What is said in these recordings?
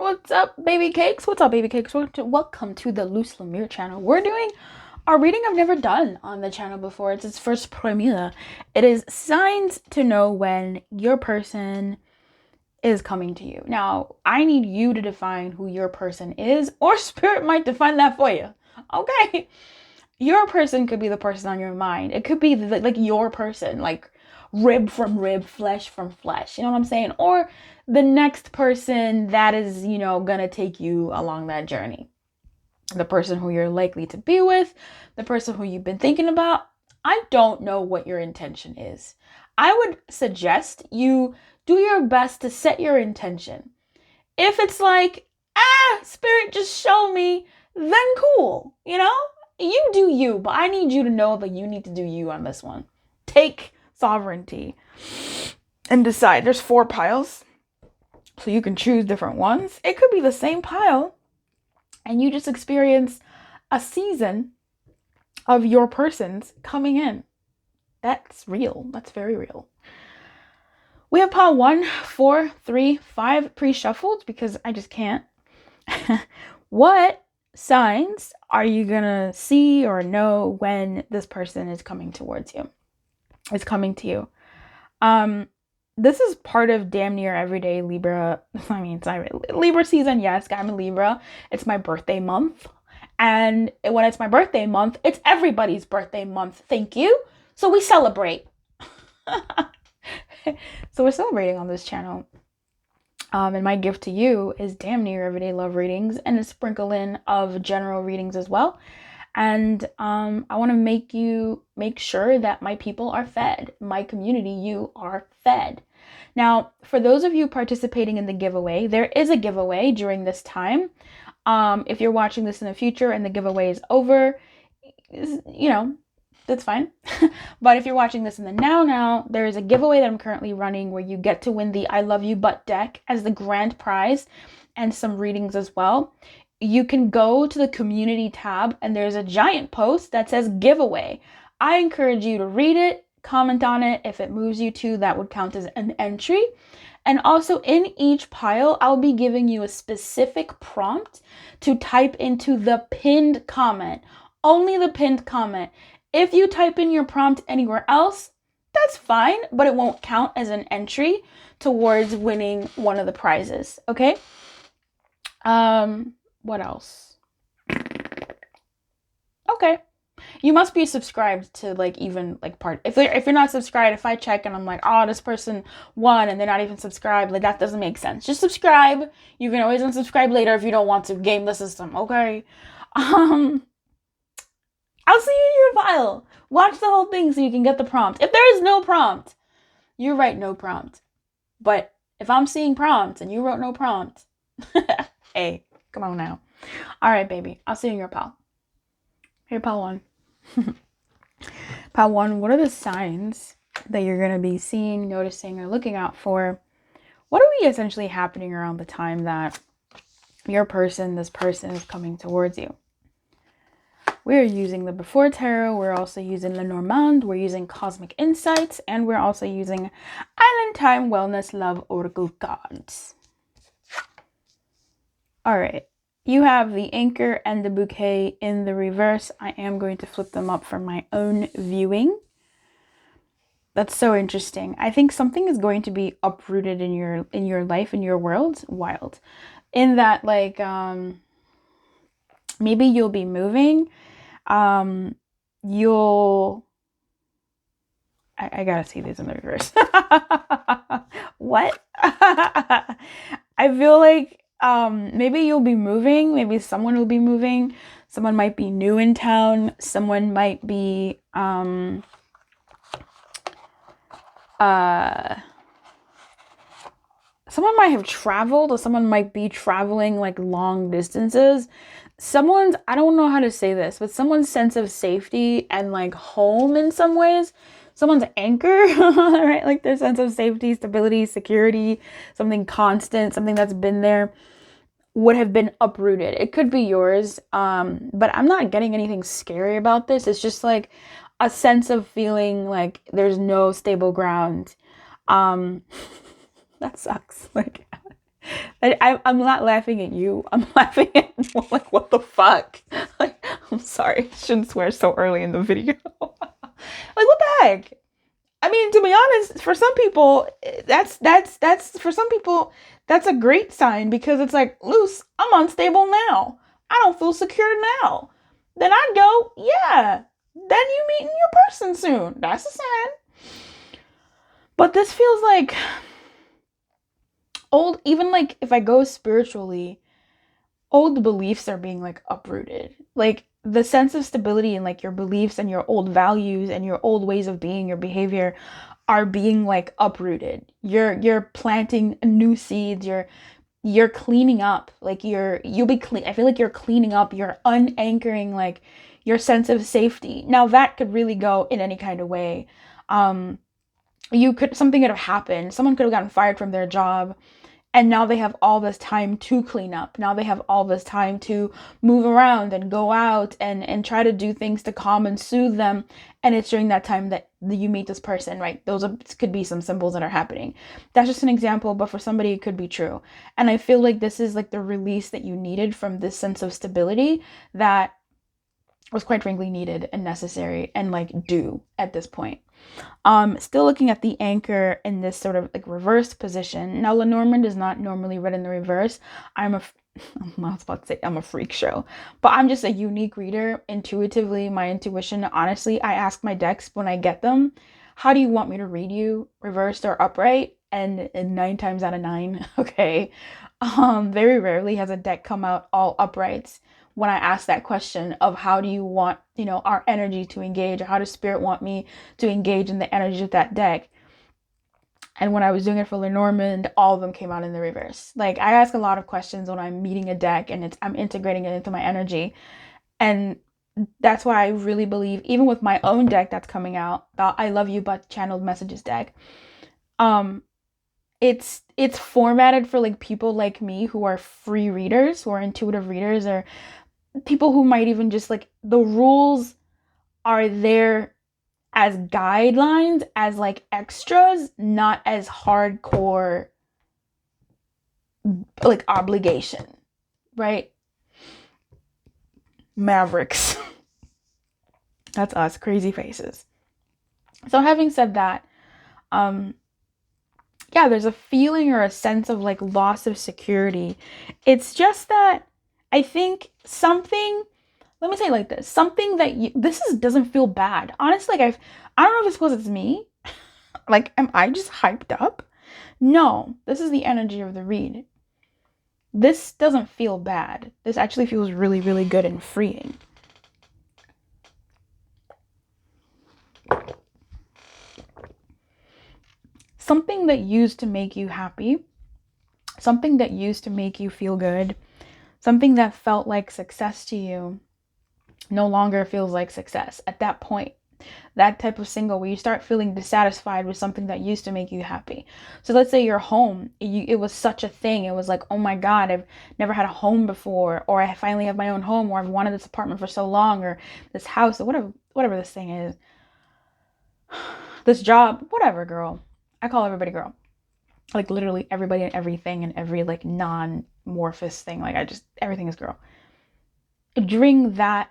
What's up, baby cakes? What's up, baby cakes? Welcome to the Loose Lumiere channel. We're doing a reading I've never done on the channel before. It's its first premiere. It is signs to know when your person is coming to you. Now, I need you to define who your person is, or spirit might define that for you. Okay? Your person could be the person on your mind. It could be like your person, like rib from rib, flesh from flesh. You know what I'm saying? Or the next person that is, gonna take you along that journey. The person who you're likely to be with, the person who you've been thinking about. I don't know what your intention is. I would suggest you do your best to set your intention. If it's like, spirit, just show me, then cool, You do you, but I need you to know that you need to do you on this one. Take sovereignty and decide. There's 4 piles, so you can choose different ones. It could be the same pile, and you just experience a season of your persons coming in. That's real. That's very real. We have pile 1, 4, 3, 5 pre-shuffled because I just can't. What signs are you gonna see or know when this person is coming towards you? Is coming to you. This is part of damn near everyday Libra. Sorry, Libra season. Yes, I'm a Libra. It's my birthday month. And when it's my birthday month, it's everybody's birthday month. Thank you. So we celebrate. So we're celebrating on this channel. And my gift to you is damn near everyday love readings and a sprinkle in of general readings as well. And I want to make sure that my people are fed. My community, you are fed. Now, for those of you participating in the giveaway, there is a giveaway during this time. If you're watching this in the future and the giveaway is over, that's fine. But if you're watching this in the now, there is a giveaway that I'm currently running where you get to win the I Love You Butt deck as the grand prize and some readings as well. You can go to the community tab and there's a giant post that says giveaway. I encourage you to read it, comment on it. If it moves you to, that would count as an entry. And also in each pile, I'll be giving you a specific prompt to type into the pinned comment. Only the pinned comment. If you type in your prompt anywhere else, that's fine, but it won't count as an entry towards winning one of the prizes, okay? What else? Okay. You must be subscribed to if you're not subscribed, if I check and I'm like, oh, this person won and they're not even subscribed, that doesn't make sense. Just subscribe. You can always unsubscribe later if you don't want to game the system, okay? I'll see you in your file. Watch the whole thing so you can get the prompt. If there is no prompt, you write no prompt. But if I'm seeing prompts and you wrote no prompt, hey, come on now. All right, baby. I'll see you in your pile. Here, pile 1. Pile 1, what are the signs that you're going to be seeing, noticing, or looking out for? What are we essentially happening around the time that this person is coming towards you? We're using the Before Tarot. We're also using Lenormand. We're using Cosmic Insights. And we're also using Island Time Wellness Love Oracle cards. All right. You have the Anchor and the Bouquet in the reverse. I am going to flip them up for my own viewing. That's so interesting. I think something is going to be uprooted in your life, in your world. Wild. In that, maybe you'll be moving. I gotta see these in the reverse. What? I feel like maybe you'll be moving. Maybe someone will be moving. Someone might be new in town. Someone might be someone might have traveled, or someone might be traveling long distances. I don't know how to say this, but someone's sense of safety and home in some ways, someone's anchor, right? Their sense of safety, stability, security, something constant, something that's been there, would have been uprooted. It could be yours, but I'm not getting anything scary about this. It's just a sense of feeling like there's no stable ground. That sucks. I'm not laughing at you. I'm laughing at like, what the fuck? Like, I'm sorry. I shouldn't swear so early in the video. Like, what the heck? I mean, to be honest, for some people, that's for some people, that's a great sign because it's like, Luce, I'm unstable now. I don't feel secure now. Then I'd go, yeah. Then you meeting your person soon. That's a sign. But this feels like old, even like if I go spiritually, old beliefs are being like uprooted. Like the sense of stability and like your beliefs and your old values and your old ways of being, your behavior are being like uprooted. You're planting new seeds. You're cleaning up. Like you'll be clean. I feel like you're cleaning up. You're unanchoring like your sense of safety. Now that could really go in any kind of way. Something could have happened. Someone could have gotten fired from their job. And now they have all this time to clean up. Now they have all this time to move around and go out and try to do things to calm and soothe them. And it's during that time that you meet this person, right? Could be some symbols that are happening. That's just an example, but for somebody it could be true. And I feel like this is like the release that you needed from this sense of stability that was quite frankly needed and necessary and like due at this point. Still looking at the anchor in this sort of like reversed position. Now, Lenormand is not normally read in the reverse. I was about to say I'm a freak show, but I'm just a unique reader. Intuitively, my intuition, honestly, I ask my decks when I get them, how do you want me to read you, reversed or upright? And 9 times out of 9, okay. Very rarely has a deck come out all uprights when I ask that question of how do you want, our energy to engage, or how does spirit want me to engage in the energy of that deck? And when I was doing it for Lenormand, all of them came out in the reverse. Like I ask a lot of questions when I'm meeting a deck and I'm integrating it into my energy. And that's why I really believe, even with my own deck that's coming out, the I Love You But Channeled Messages deck, it's formatted for like people like me who are free readers, who are intuitive readers, or people who might even just like, the rules are there as guidelines, as like extras, not as hardcore like obligation, right? Mavericks. That's us, crazy faces. So having said that, yeah, there's a feeling or a sense of like loss of security. It's just that I think something, let me say it like this, something that doesn't feel bad. Honestly, like I don't know if it's because it's me. Like, am I just hyped up? No, this is the energy of the read. This doesn't feel bad. This actually feels really, really good and freeing. Something that used to make you happy, something that used to make you feel good, something that felt like success to you no longer feels like success at that point. That type of single where you start feeling dissatisfied with something that used to make you happy. So let's say your home, it was such a thing. It was like, oh my God, I've never had a home before, or I finally have my own home, or I've wanted this apartment for so long, or this house, or whatever this thing is. This job, whatever, girl. I call everybody girl. Like literally everybody and everything and every like non-morphous thing. Like everything is girl. During that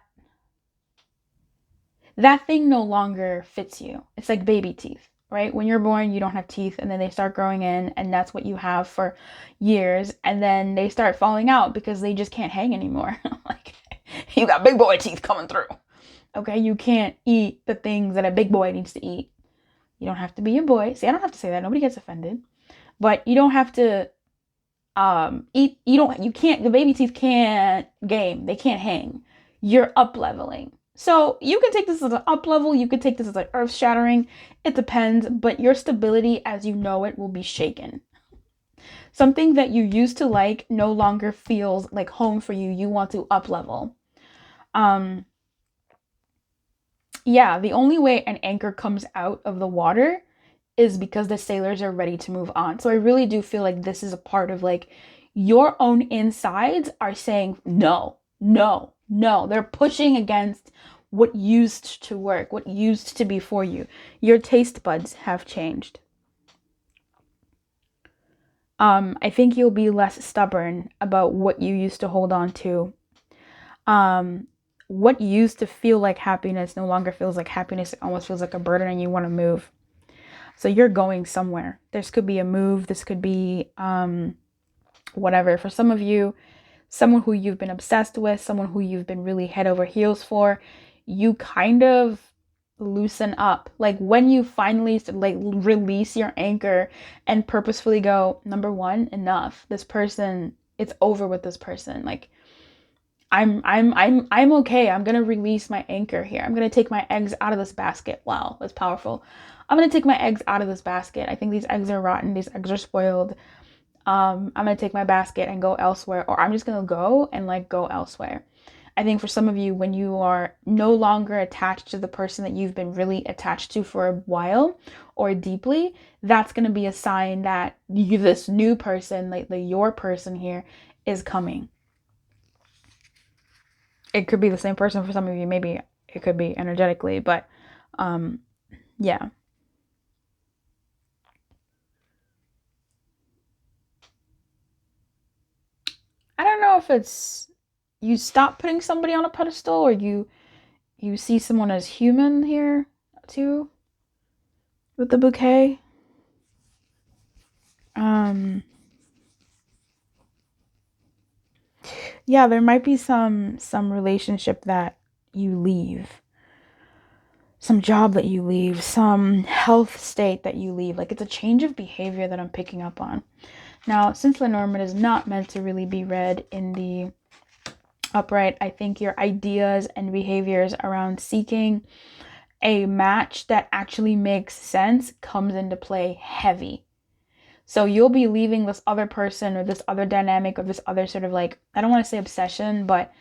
thing no longer fits you. It's like baby teeth, right? When you're born, you don't have teeth, and then they start growing in, and that's what you have for years, and then they start falling out because they just can't hang anymore. Like, you got big boy teeth coming through. Okay, you can't eat the things that a big boy needs to eat. You don't have to be a boy. See, I don't have to say that. Nobody gets offended. But you don't have to eat. The baby teeth can't game. They can't hang. You're up leveling. So you can take this as an up level. You could take this as like earth shattering. It depends. But your stability as you know it will be shaken. Something that you used to like no longer feels like home for you. You want to up level. Yeah, the only way an anchor comes out of the water is because the sailors are ready to move on. So I really do feel like this is a part of like your own insides are saying no, no, no. They're pushing against what used to work, what used to be for you. Your taste buds have changed. I think you'll be less stubborn about what you used to hold on to. What used to feel like happiness no longer feels like happiness. It almost feels like a burden and you want to move. So you're going somewhere. This could be a move. This could be whatever. For some of you, someone who you've been obsessed with, someone who you've been really head over heels for, you kind of loosen up. Like when you finally like release your anchor and purposefully go, number one, enough. This person, it's over with this person. Like I'm okay. I'm gonna release my anchor here. I'm gonna take my eggs out of this basket. Wow, that's powerful. I'm gonna take my eggs out of this basket. I think these eggs are rotten. These eggs are spoiled. I'm gonna take my basket and go elsewhere, or I'm just gonna go and like go elsewhere. I think for some of you, when you are no longer attached to the person that you've been really attached to for a while or deeply, that's gonna be a sign that this new person, like your person here, is coming. It could be the same person for some of you. Maybe it could be energetically, but yeah. I don't know if it's you stop putting somebody on a pedestal or you see someone as human here too with the bouquet. Yeah, there might be some relationship that you leave, some job that you leave, some health state that you leave. Like it's a change of behavior that I'm picking up on. Now, since Lenormand is not meant to really be read in the upright, I think your ideas and behaviors around seeking a match that actually makes sense comes into play heavy. So you'll be leaving this other person or this other dynamic or this other sort of like, I don't want to say obsession, but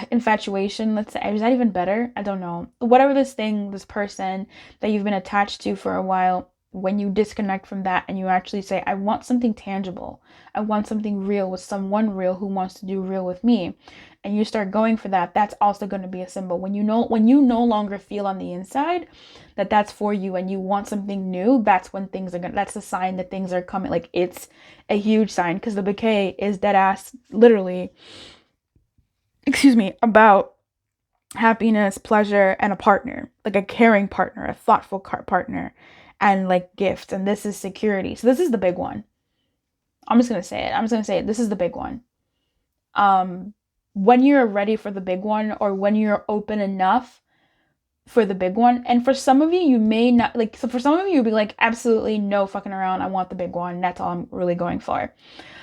infatuation, let's say. Is that even better? I don't know. Whatever this thing, this person that you've been attached to for a while, when you disconnect from that and you actually say, I want something tangible. I want something real with someone real who wants to do real with me. And you start going for that, that's also going to be a symbol. When you no longer feel on the inside that that's for you and you want something new, that's when things are that's a sign that things are coming. Like it's a huge sign because the bouquet is dead ass literally about happiness, pleasure, and a partner, like a caring partner, a thoughtful partner, and like gifts. And this is security. So this is the big one. I'm just gonna say it. This is the big one. When you're ready for the big one, or when you're open enough for the big one, and for some of you, you may not like. So for some of you, you'll be like, absolutely no fucking around. I want the big one. That's all I'm really going for.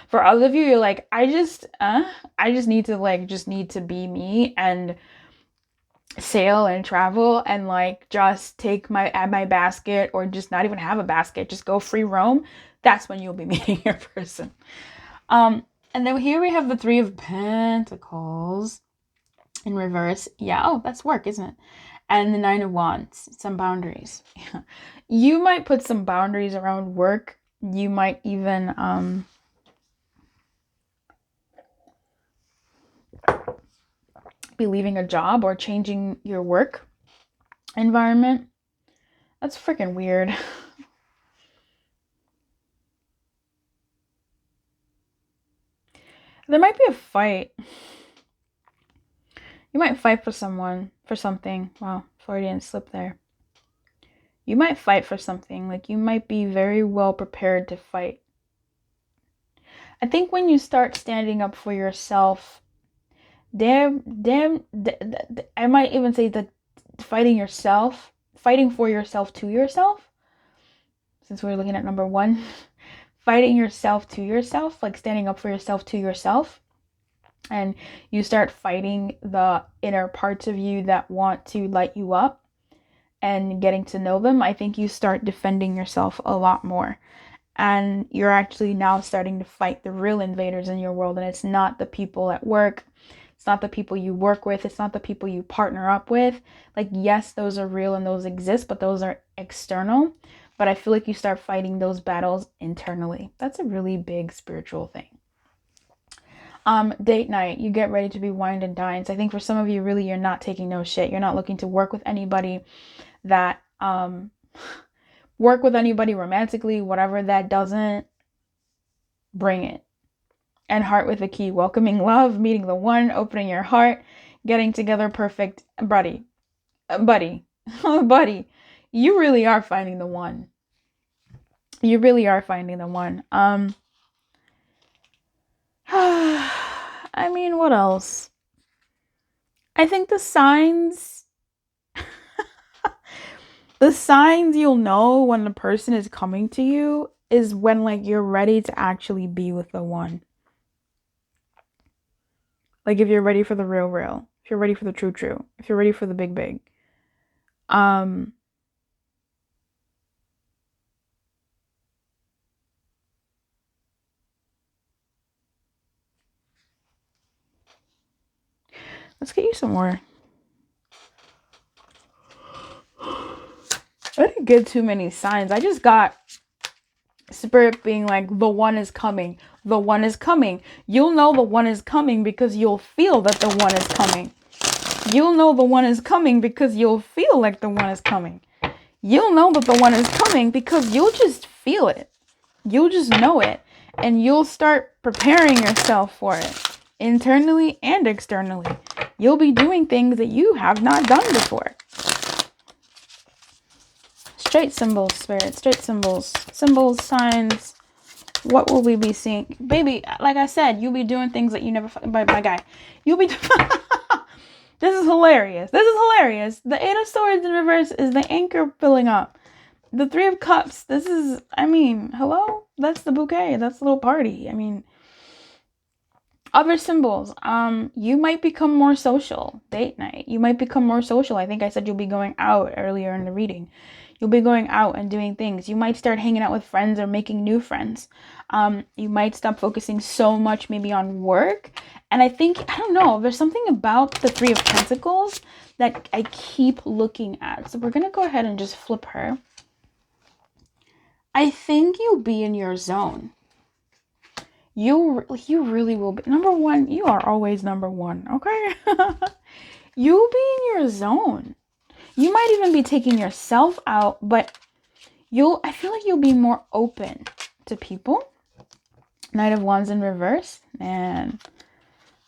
For others of you, you're like, I just need to be me and sail and travel and like just take my basket, or just not even have a basket, just go free roam. That's when you'll be meeting your person. And then here we have the Three of Pentacles in reverse. Yeah, oh, that's work, isn't it? And the Nine of Wands, some boundaries. You might put some boundaries around work. You might even be leaving a job or changing your work environment. That's freaking weird. There might be a fight. You might fight for someone, for something. Wow, Freudian slip there. You might fight for something. Like you might be very well prepared to fight. I think when you start standing up for yourself, I might even say that fighting for yourself to yourself, since we're looking at number one, fighting yourself to yourself, like standing up for yourself to yourself, and you start fighting the inner parts of you that want to light you up and getting to know them. I think you start defending yourself a lot more. And you're actually now starting to fight the real invaders in your world. And it's not the people at work. It's not the people you work with. It's not the people you partner up with. Like, yes, those are real and those exist, but those are external. But I feel like you start fighting those battles internally. That's a really big spiritual thing. Date night, you get ready to be wined and dined. So I think for some of you, really, you're not taking no shit. You're not looking to work with anybody that, work with anybody romantically, whatever, that doesn't bring it. And heart with a key, welcoming love, meeting the one, opening your heart, getting together, perfect. Buddy, buddy, you really are finding the one. You really are finding the one. I mean, what else? I think the signs you'll know when the person is coming to you is when, like, you're ready to actually be with the one. Like, if you're ready for the real, if you're ready for the true, if you're ready for the big. Let's get you some more. I didn't get too many signs. I just got Spirit being like, the one is coming. The one is coming. You'll know the one is coming because you'll feel that the one is coming. You'll know the one is coming because you'll feel like the one is coming. You'll know that the one is coming because you'll just feel it. You'll just know it. And you'll start preparing yourself for it. Internally and externally. You'll be doing things that you have not done before. Straight symbols, Spirit. Straight symbols. Symbols, signs. What will we be seeing? Baby, like I said, you'll be doing things that you never... My guy. You'll be... This is hilarious. This is hilarious. The Eight of Swords in reverse is the anchor filling up. The Three of Cups. This is... I mean, hello? That's the bouquet. That's the little party. I mean... Other symbols, you might become more social. Date night. You might become more social. I think I said you'll be going out earlier in the reading. You'll be going out and doing things. You might start hanging out with friends or making new friends. You might stop focusing so much maybe on work. And I think, I don't know, there's something about the Three of Pentacles that I keep looking at. So we're going to go ahead and just flip her. I think you'll be in your zone. You really will be. Number one, you are always number one, okay? You'll be in your zone. You might even be taking yourself out, but I feel like you'll be more open to people. Knight of Wands in reverse. Man,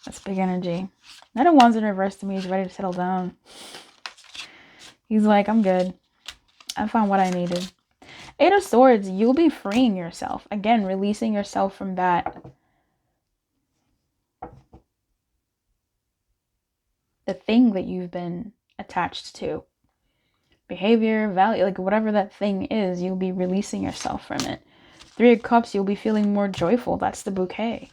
that's big energy. Knight of Wands in reverse to me is ready to settle down. He's like, I'm good. I found what I needed. Eight of Swords, you'll be freeing yourself. Again, releasing yourself from that. The thing that you've been attached to. Behavior, value, like whatever that thing is, you'll be releasing yourself from it. Three of Cups, you'll be feeling more joyful. That's the bouquet.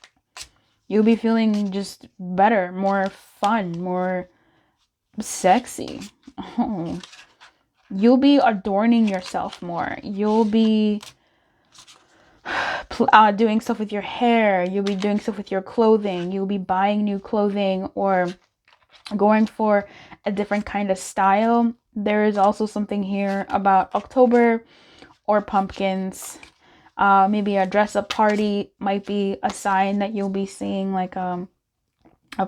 You'll be feeling just better, more fun, more sexy. Oh. You'll be adorning yourself more. You'll be doing stuff with your hair. You'll be doing stuff with your clothing. You'll be buying new clothing or going for a different kind of style. There is also something here about October or pumpkins. Maybe a dress-up party might be a sign that you'll be seeing, like a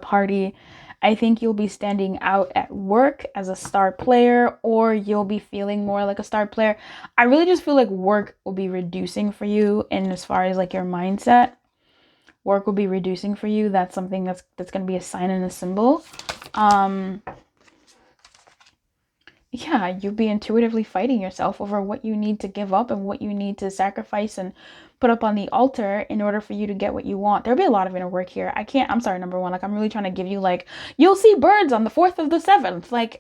party. I think you'll be standing out at work as a star player, or you'll be feeling more like a star player. I really just feel like work will be reducing for you, and as far as like your mindset, work will be reducing for you. That's something that's going to be a sign and a symbol. Yeah, you'll be intuitively fighting yourself over what you need to give up and what you need to sacrifice and put up on the altar in order for you to get what you want. There'll be a lot of inner work here. I'm sorry, number one, like I'm really trying to give you like, you'll see birds on the 4th of the 7th. Like,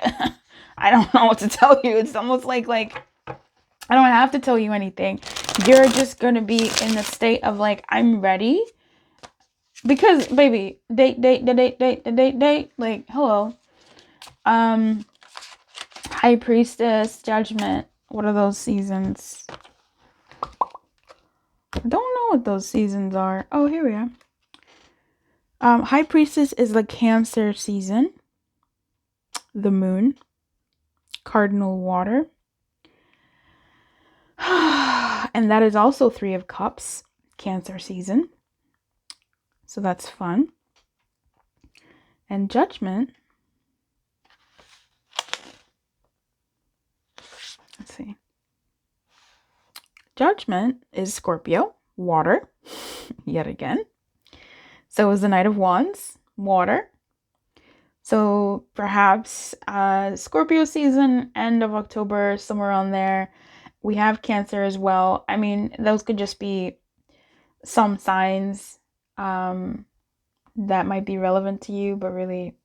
I don't know what to tell you. It's almost like I don't have to tell you anything. You're just going to be in the state of like, I'm ready. Because, baby, date, like, hello. High Priestess, Judgment. What are those seasons? I don't know what those seasons are. Oh, here we are. High Priestess is the Cancer season. The Moon. Cardinal Water. And that is also Three of Cups. Cancer season. So that's fun. And Judgment. Let's see. Judgment is Scorpio, water. yet again. So it was the Knight of Wands, water. So perhaps Scorpio season, end of October, somewhere on there. We have Cancer as well. I mean, those could just be some signs that might be relevant to you, but really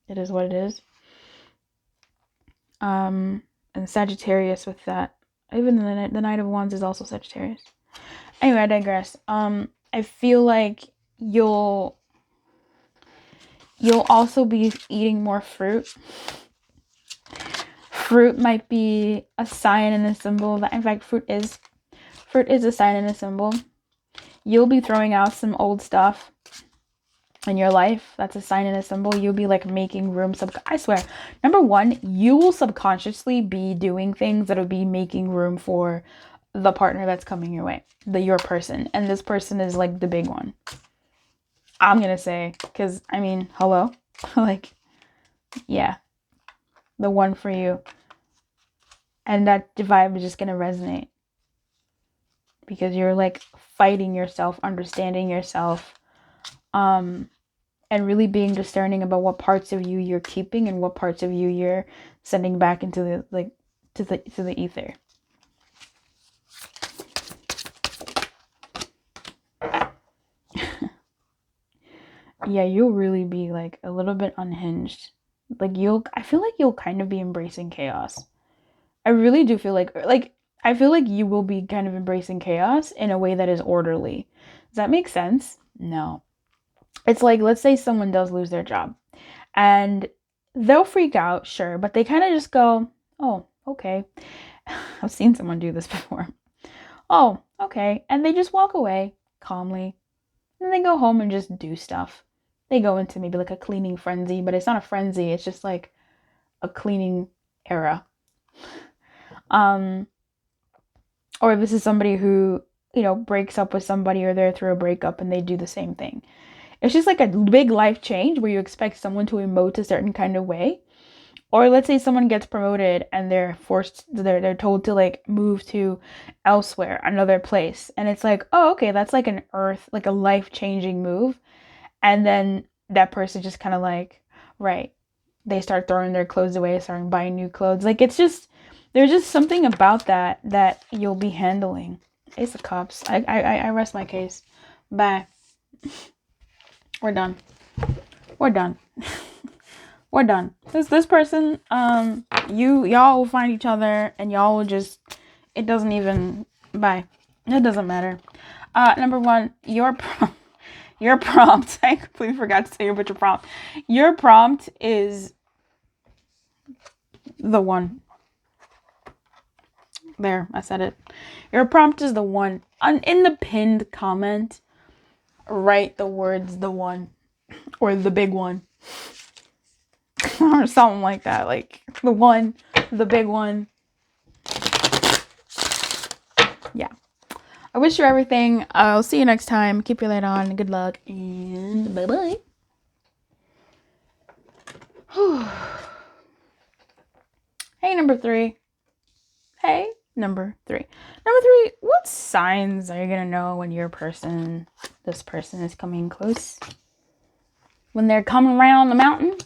it is what it is. And Sagittarius with that. Even the Knight of Wands is also Sagittarius. Anyway, I digress. I feel like you'll also be eating more fruit. Fruit might be a sign and a symbol that, in fact, fruit is a sign and a symbol. You'll be throwing out some old stuff in your life. That's a sign and a symbol. You'll be like making room. I swear, number one, you will subconsciously be doing things that'll be making room for the partner that's coming your way, your person. And this person is like the big one, I'm gonna say, because I mean, hello. Like, yeah, the one for you. And that vibe is just gonna resonate because you're like fighting yourself, understanding yourself, and really being discerning about what parts of you you're keeping and what parts of you you're sending back into the to the ether. Yeah, you'll really be like a little bit unhinged. Like I feel like you'll kind of be embracing chaos. I really do feel like I feel like you will be kind of embracing chaos in a way that is orderly. Does that make sense? No. It's like, let's say someone does lose their job and they'll freak out, sure, but they kind of just go, oh, okay. I've seen someone do this before. Oh, okay. And they just walk away calmly. And they go home and just do stuff. They go into maybe like a cleaning frenzy, but it's not a frenzy. It's just like a cleaning era. Or if this is somebody who, breaks up with somebody or they're through a breakup and they do the same thing. It's just like a big life change where you expect someone to emote a certain kind of way. Or let's say someone gets promoted and they're told to like move to elsewhere, another place. And it's like, oh, okay, that's like a life-changing move. And then that person just kind of like, right, they start throwing their clothes away, starting buying new clothes. Like there's just something about that you'll be handling. Ace of Cups. I rest my case. Bye. We're done. We're done. We're done. This person, y'all will find each other and y'all will just, it doesn't even, bye. It doesn't matter. Number one, your prompt. I completely forgot to say your prompt. Your prompt is the one. There, I said it. Your prompt is the one. In the pinned comment, write the words "the one" or "the big one" or something like that. Like the one, the big one. Yeah. I wish you everything. I'll see you next time. Keep your light on. Good luck and bye bye. Hey, number 3. Hey, number 3. Number 3, what signs are you going to know when this person is coming close? When they're coming around the mountain?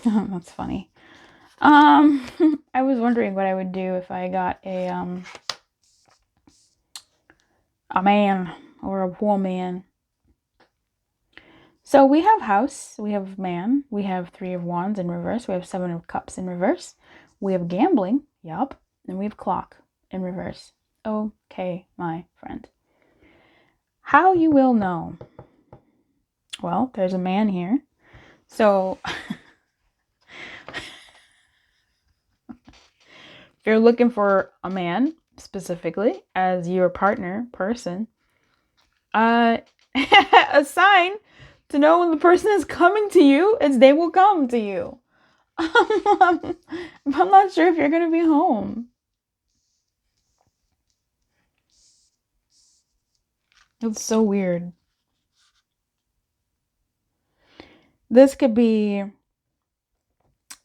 That's funny. I was wondering what I would do if I got a man or a woman. So we have house, we have man, we have 3 of Wands in reverse, we have 7 of Cups in reverse, we have gambling, yup, and we have clock in reverse. Okay, my friend. How you will know? Well, there's a man here. So if you're looking for a man specifically as your partner person, a sign to know when the person is coming to you is they will come to you. I'm not sure if you're going to be home. It's so weird. This could be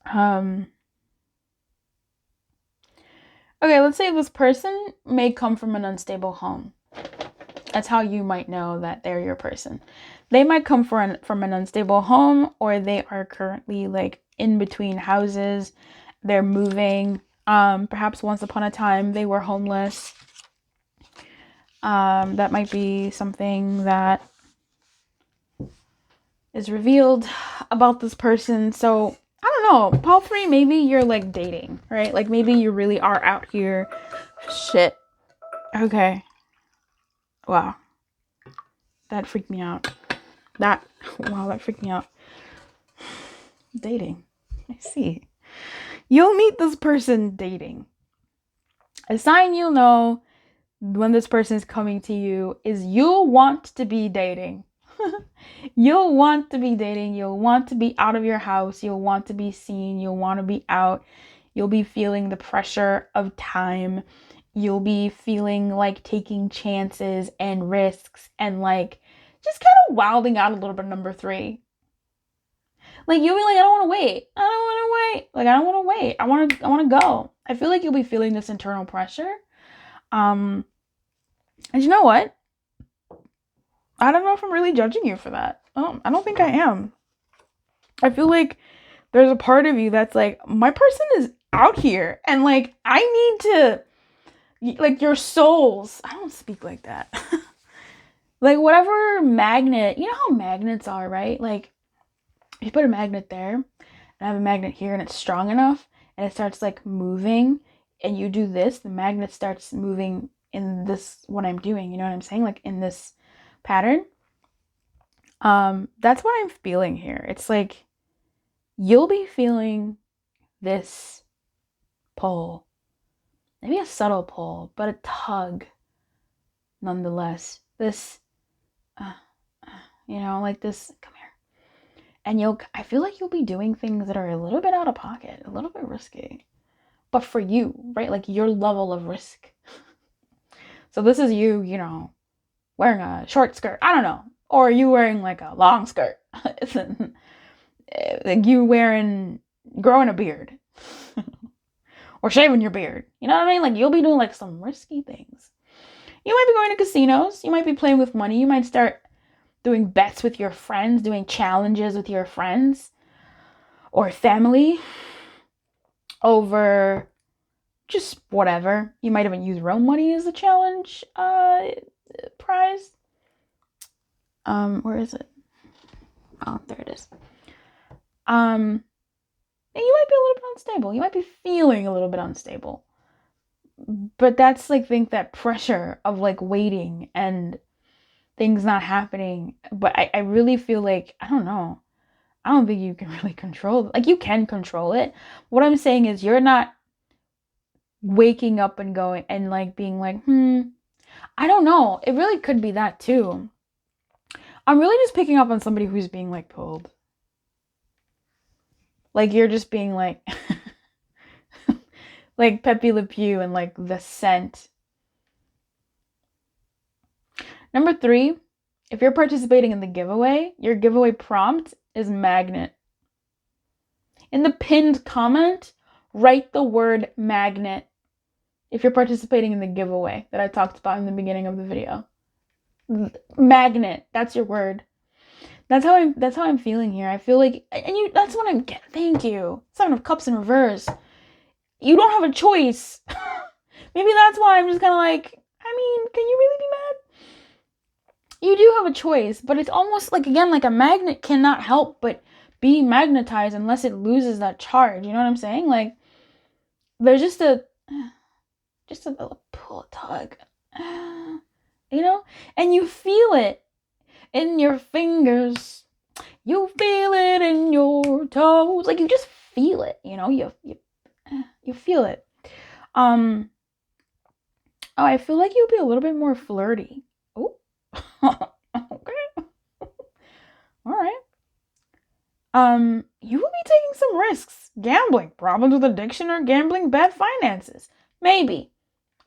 okay, let's say this person may come from an unstable home. That's how you might know that they're your person. They might come from an unstable home, or they are currently like in between houses. They're moving. Perhaps once upon a time they were homeless. That might be something that is revealed about this person. So I don't know. Pile 3, maybe you're like dating, right? Like maybe you really are out here. Shit. Okay. Wow. That freaked me out. That freaked me out. Dating. I see. You'll meet this person dating. A sign you'll know when this person is coming to you is you'll want to be dating. You'll want to be dating. You'll want to be out of your house. You'll want to be seen. You'll want to be out. You'll be feeling the pressure of time. You'll be feeling like taking chances and risks and like just kind of wilding out a little bit. Number 3. Like you'll be like, I don't want to wait. I don't want to wait. Like I don't want to wait. I want to go. I feel like you'll be feeling this internal pressure. And you know what? I don't know if I'm really judging you for that. I don't think I am. I feel like there's a part of you that's like, my person is out here and like I need to, like, your souls. I don't speak like that. Like whatever magnet, you know how magnets are, right? Like if you put a magnet there and I have a magnet here and it's strong enough and it starts like moving and you do this, the magnet starts moving in this, what I'm doing, you know what I'm saying? Like in this pattern. That's what I'm feeling here. It's like you'll be feeling this pull, maybe a subtle pull, but a tug nonetheless. This, you know, like this, come here. And I feel like you'll be doing things that are a little bit out of pocket, a little bit risky, but for you, right? Like your level of risk. So this is you, you know, wearing a short skirt. I don't know. Or you wearing like a long skirt. Like you growing a beard. Or shaving your beard. You know what I mean? Like you'll be doing like some risky things. You might be going to casinos. You might be playing with money. You might start doing bets with your friends, doing challenges with your friends or family over just whatever. You might even use real money as a challenge prize. Where is it? Oh, there it is. And you might be a little bit unstable. You might be feeling a little bit unstable. But that's like, think that pressure of like waiting and things not happening. But I really feel like, I don't know. I don't think you can really control it. Like you can control it. What I'm saying is you're not waking up and going and like being like, I don't know. It really could be that too. I'm really just picking up on somebody who's being like pulled. Like you're just being like, like Pepe Le Pew and like the scent. Number 3, if you're participating in the giveaway, your giveaway prompt is magnet. In the pinned comment, write the word magnet. If you're participating in the giveaway that I talked about in the beginning of the video. Magnet, that's your word. That's how I'm feeling here. I feel like, and that's what I'm getting. Thank you. 7 of Cups in reverse. You don't have a choice. Maybe that's why I'm just kind of like, I mean, can you really be mad? You do have a choice, but it's almost like, again, like a magnet cannot help but be magnetized unless it loses that charge. You know what I'm saying? Like, there's just a pull, tug, you know? And you feel it in your fingers. You feel it in your toes. Like, you just feel it, you know? You feel it. I feel like you'll be a little bit more flirty. Oh, okay. All right. You will be taking some risks. Gambling, problems with addiction or gambling, bad finances. Maybe.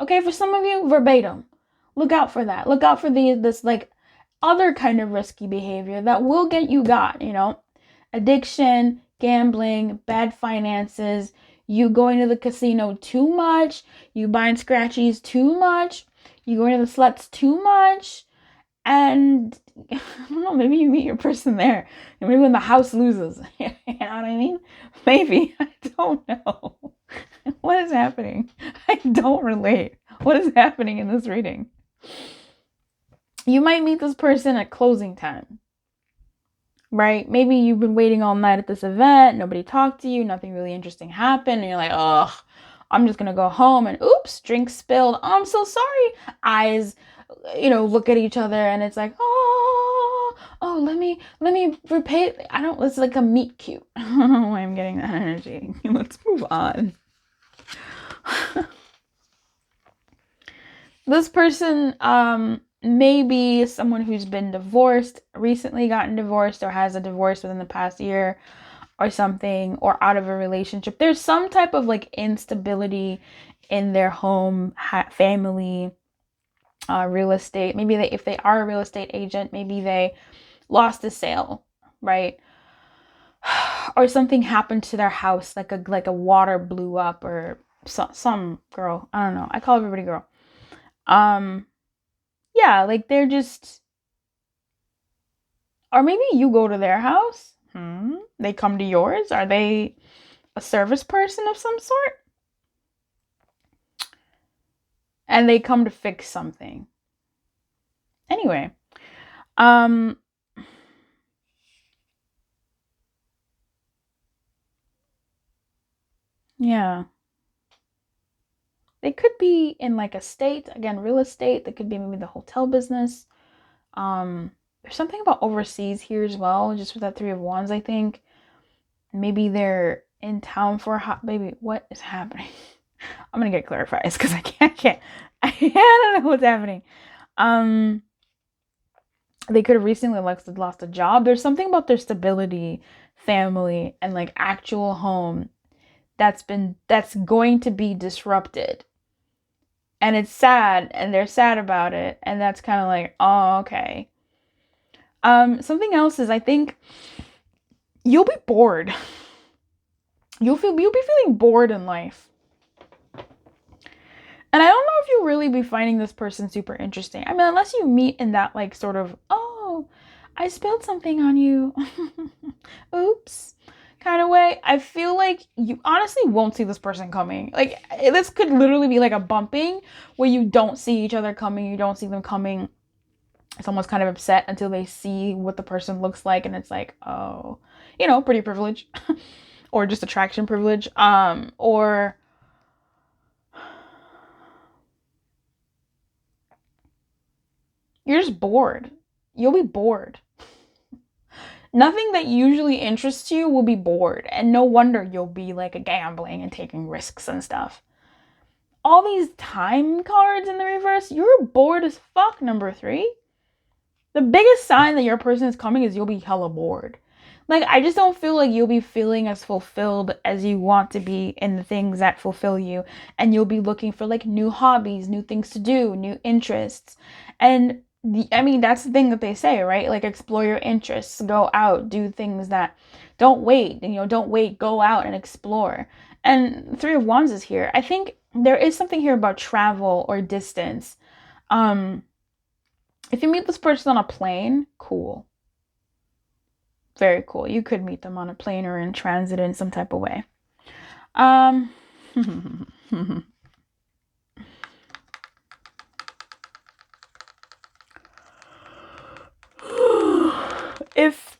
Okay, for some of you, verbatim. Look out for that. Look out for this like other kind of risky behavior that will get you got, you know? Addiction, gambling, bad finances, you going to the casino too much, you buying scratchies too much, you going to the sluts too much, And I don't know, maybe you meet your person there. And maybe when the house loses, you know what I mean? Maybe. I don't know. What is happening? I don't relate. What is happening in this reading? You might meet this person at closing time, right? Maybe you've been waiting all night at this event. Nobody talked to you. Nothing really interesting happened. And you're like, ugh, I'm just going to go home. And oops, drink spilled. Oh, I'm so sorry. Eyes, look at each other. And it's like, oh, let me repay. It's like a meet cute. I don't know why I'm getting that energy. Let's move on. This person may be someone who's been divorced, recently gotten divorced, or has a divorce within the past year or something, or out of a relationship. There's some type of like instability in their home, family, real estate. Maybe if they are a real estate agent, maybe they lost a sale, right? Or something happened to their house, like a water blew up, or some girl. I don't know. I call everybody girl. Yeah, like they're just, or maybe you go to their house. They come to yours. Are they a service person of some sort? And they come to fix something. Anyway, yeah. They could be in like a state, again, real estate. They could be maybe the hotel business. There's something about overseas here as well, just with that 3 of Wands, I think. Maybe they're in town for a hot baby. What is happening? I'm gonna get clarified because I can't. I don't know what's happening. They could have recently lost a job. There's something about their stability, family, and like actual home that's going to be disrupted. And it's sad, and they're sad about it, and that's kind of like, oh, okay. Something else is, I think you'll be bored. You'll be feeling bored in life. And I don't know if you'll really be finding this person super interesting. I mean, unless you meet in that like sort of, oh, I spilled something on you. Oops. Kind of way. I feel like you honestly won't see this person coming. Like, this could literally be like a bumping where you don't see each other coming. You don't see them coming. Someone's kind of upset until they see what the person looks like. And it's like, oh, pretty privilege. Or just attraction privilege. Or you're just bored. You'll be bored. Nothing that usually interests you will be bored. And no wonder you'll be like gambling and taking risks and stuff. All these time cards in the reverse, you're bored as fuck, number 3. The biggest sign that your person is coming is you'll be hella bored. Like, I just don't feel like you'll be feeling as fulfilled as you want to be in the things that fulfill you. And you'll be looking for like new hobbies, new things to do, new interests. And that's the thing that they say, right? Like, explore your interests, go out, do things that don't wait, go out and explore. And 3 of Wands is here. I think there is something here about travel or distance. If you meet this person on a plane, cool. Very cool. You could meet them on a plane or in transit in some type of way.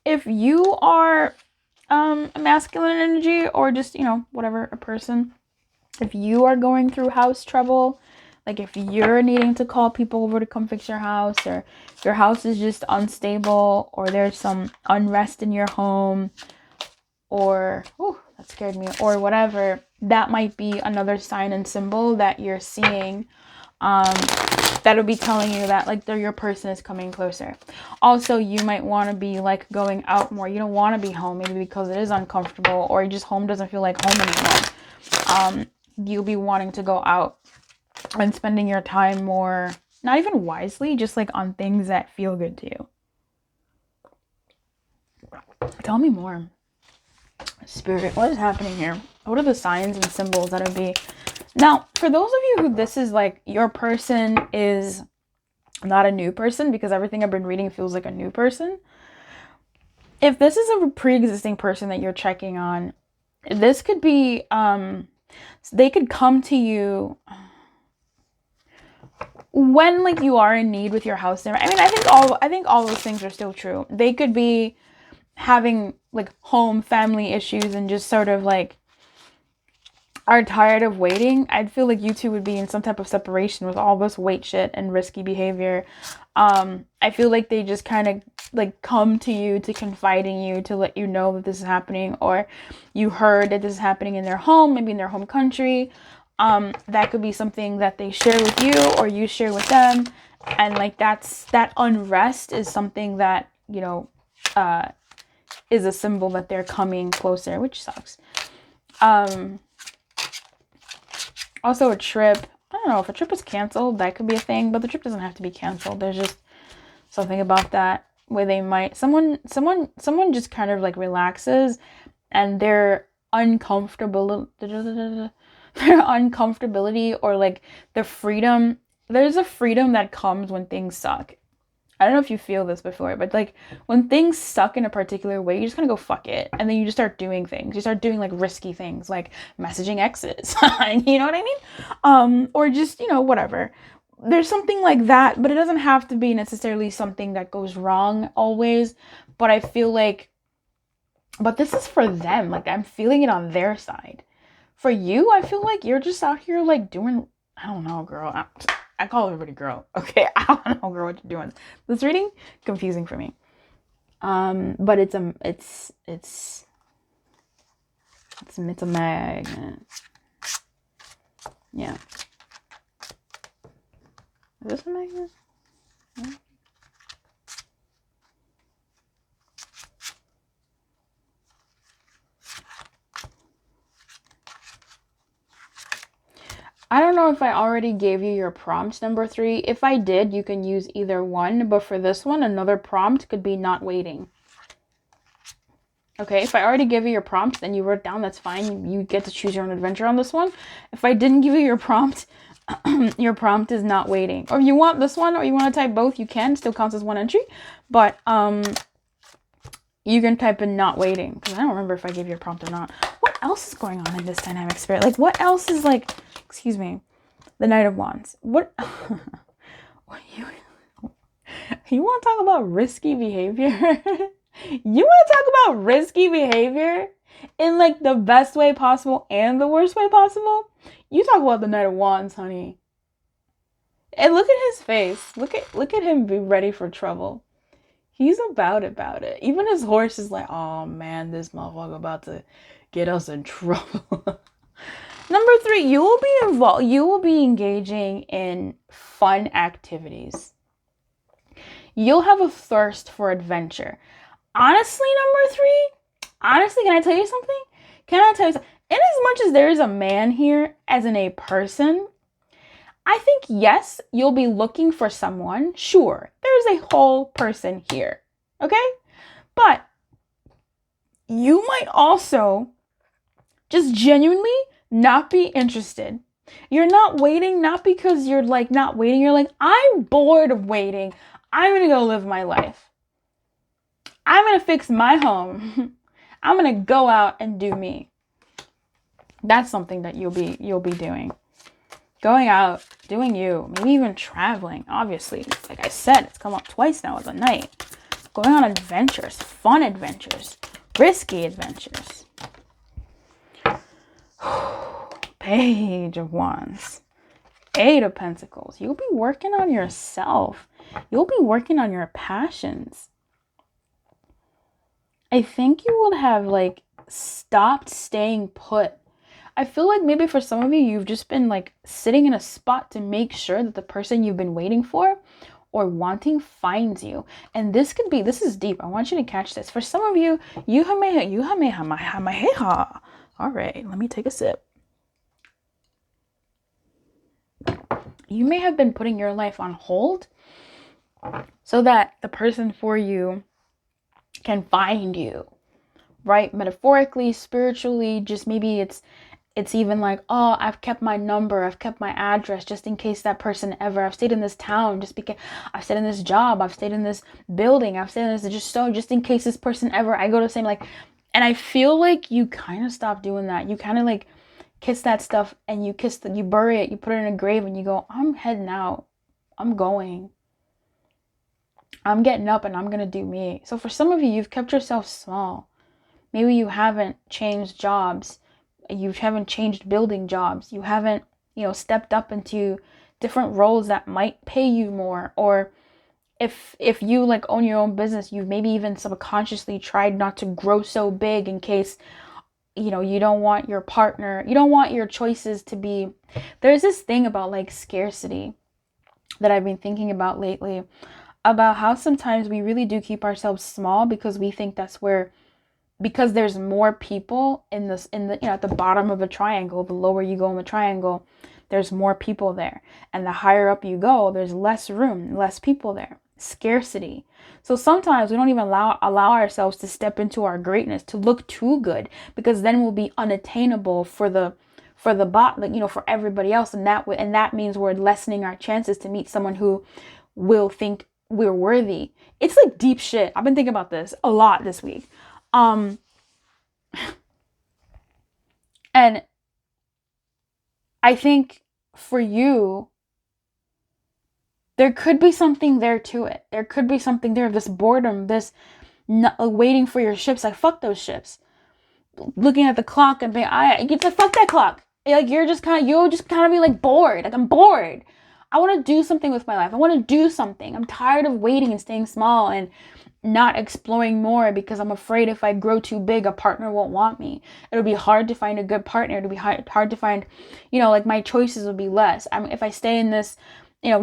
If you are a masculine energy, or just, whatever, a person, if you are going through house trouble, like if you're needing to call people over to come fix your house, or your house is just unstable, or there's some unrest in your home, or, oh, that scared me, or whatever, that might be another sign and symbol that you're seeing. That'll be telling you that like your person is coming closer. Also, you might want to be like going out more. You don't want to be home, maybe because it is uncomfortable, or just home doesn't feel like home anymore. You'll be wanting to go out and spending your time more, not even wisely, just like on things that feel good to you. Tell me more. Spirit, what is happening here? What are the signs and symbols that would be? Now, for those of you who this is like, your person is not a new person, because everything I've been reading feels like a new person. If this is a pre-existing person that you're checking on, this could be, they could come to you when like you are in need with your house. I mean, I think all those things are still true. They could be having like home family issues and just sort of like are tired of waiting. I'd feel like you two would be in some type of separation with all this wait shit and risky behavior. I feel like they just kind of like come to you to confide in you, to let you know that this is happening, or you heard that this is happening in their home, maybe in their home country. That could be something that they share with you or you share with them. And like that unrest is something that, you know, is a symbol that they're coming closer, which sucks. Also a trip. I don't know if a trip is canceled, that could be a thing, but the trip doesn't have to be canceled. There's just something about that where they might, someone just kind of like relaxes and their uncomfortable, their uncomfortability or like the freedom. There's a freedom that comes when things suck. I don't know if you feel this before, but like when things suck in a particular way, you just kind of go fuck it. And then you just start doing things. You start doing like risky things like messaging exes. You know what I mean? Or just, you know, whatever. There's something like that, but it doesn't have to be necessarily something that goes wrong always. But I feel like, but this is for them. Like I'm feeling it on their side. For you, I feel like you're just out here like doing, I don't know, girl. I call everybody girl. Okay, I don't know, girl, what you're doing. This reading confusing for me. But it's a magnet. Yeah. Is this a magnet? Yeah. I don't know if I already gave you your prompt number 3. If I did, you can use either one. But for this one, another prompt could be not waiting. Okay, if I already gave you your prompt, then you wrote down, that's fine. You get to choose your own adventure on this one. If I didn't give you your prompt, your prompt is not waiting. Or if you want this one or you want to type both, you can. Still counts as one entry. But you can type in not waiting. Because I don't remember if I gave you a prompt or not. What else is going on in this dynamic spirit? Like, what else is like, excuse me, the Knight of Wands. What you want to talk about risky behavior? You want to talk about risky behavior in like the best way possible and the worst way possible? You talk about the Knight of Wands, honey. And look at his face. Look at him be ready for trouble. He's about it. Even his horse is like, oh man, this motherfucker about to get us in trouble. Number 3, you will be involved. You will be engaging in fun activities. You'll have a thirst for adventure. Honestly, number 3, can I tell you something? In as much as there is a man here, as in a person, I think, yes, you'll be looking for someone. Sure, there's a whole person here. Okay? But you might also just genuinely not be interested. You're not waiting, not because you're like not waiting. You're like, I'm bored of waiting. I'm going to go live my life. I'm going to fix my home. I'm going to go out and do me. That's something that you'll be doing. Going out, doing you, maybe even traveling, obviously. Like I said, it's come up twice now as a night. Going on adventures, fun adventures, risky adventures. Page of Wands. 8 of Pentacles. You'll be working on yourself. You'll be working on your passions. I think you will have like stopped staying put. I feel like maybe for some of you, you've just been like sitting in a spot to make sure that the person you've been waiting for or wanting finds you. And this is deep. I want you to catch this. For some of you, all right, let me take a sip. You may have been putting your life on hold so that the person for you can find you, right? Metaphorically, spiritually, just maybe it's It's even like, oh, I've kept my number, I've kept my address just in case that person ever, I've stayed in this town just because, I've stayed in this job, I've stayed in this building, I've stayed in this, just in case this person ever, I go to the same, like, and I feel like you kind of stop doing that. You kind of like kiss that stuff and you you bury it, you put it in a grave and you go, I'm heading out. I'm going. I'm getting up and I'm going to do me. So for some of you, you've kept yourself small. Maybe you haven't changed jobs. You haven't changed building jobs. You haven't, stepped up into different roles that might pay you more. Or if you like own your own business, you've maybe even subconsciously tried not to grow so big in case, you don't want your partner, you don't want your choices to be, there's this thing about like scarcity that I've been thinking about lately, about how sometimes we really do keep ourselves small because we think that's where, because there's more people in the at the bottom of a triangle, the lower you go in the triangle, there's more people there. And the higher up you go, there's less room, less people there. Scarcity. So sometimes we don't even allow ourselves to step into our greatness, to look too good, because then we'll be unattainable for the for everybody else, and that means we're lessening our chances to meet someone who will think we're worthy. It's like deep shit. I've been thinking about this a lot this week. And I think for you, there could be something there to it. There could be something there, this boredom, this waiting for your ships. Like, fuck those ships. Looking at the clock and being, I get to fuck that clock. Like, you'll just kind of be like bored. Like, I'm bored. I want to do something with my life. I want to do something. I'm tired of waiting and staying small and not exploring more because I'm afraid if I grow too big, a partner won't want me. It'll be hard to find a good partner. It'll be hard to find, like my choices will be less. If I stay in this,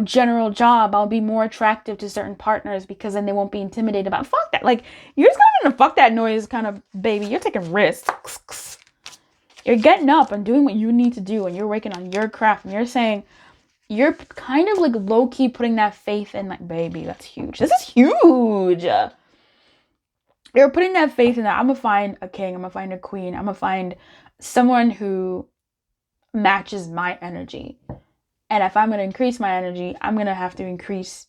general job, I'll be more attractive to certain partners because then they won't be intimidated about, fuck that. Like, you're just kind of fuck that noise kind of baby. You're taking risks. You're getting up and doing what you need to do, and you're working on your craft, and you're saying, you're kind of like low-key putting that faith in, like, baby, that's huge. This is huge. You're putting that faith in that I'm gonna find a king, I'm gonna find a queen, I'm gonna find someone who matches my energy. And if I'm gonna increase my energy, I'm gonna have to increase,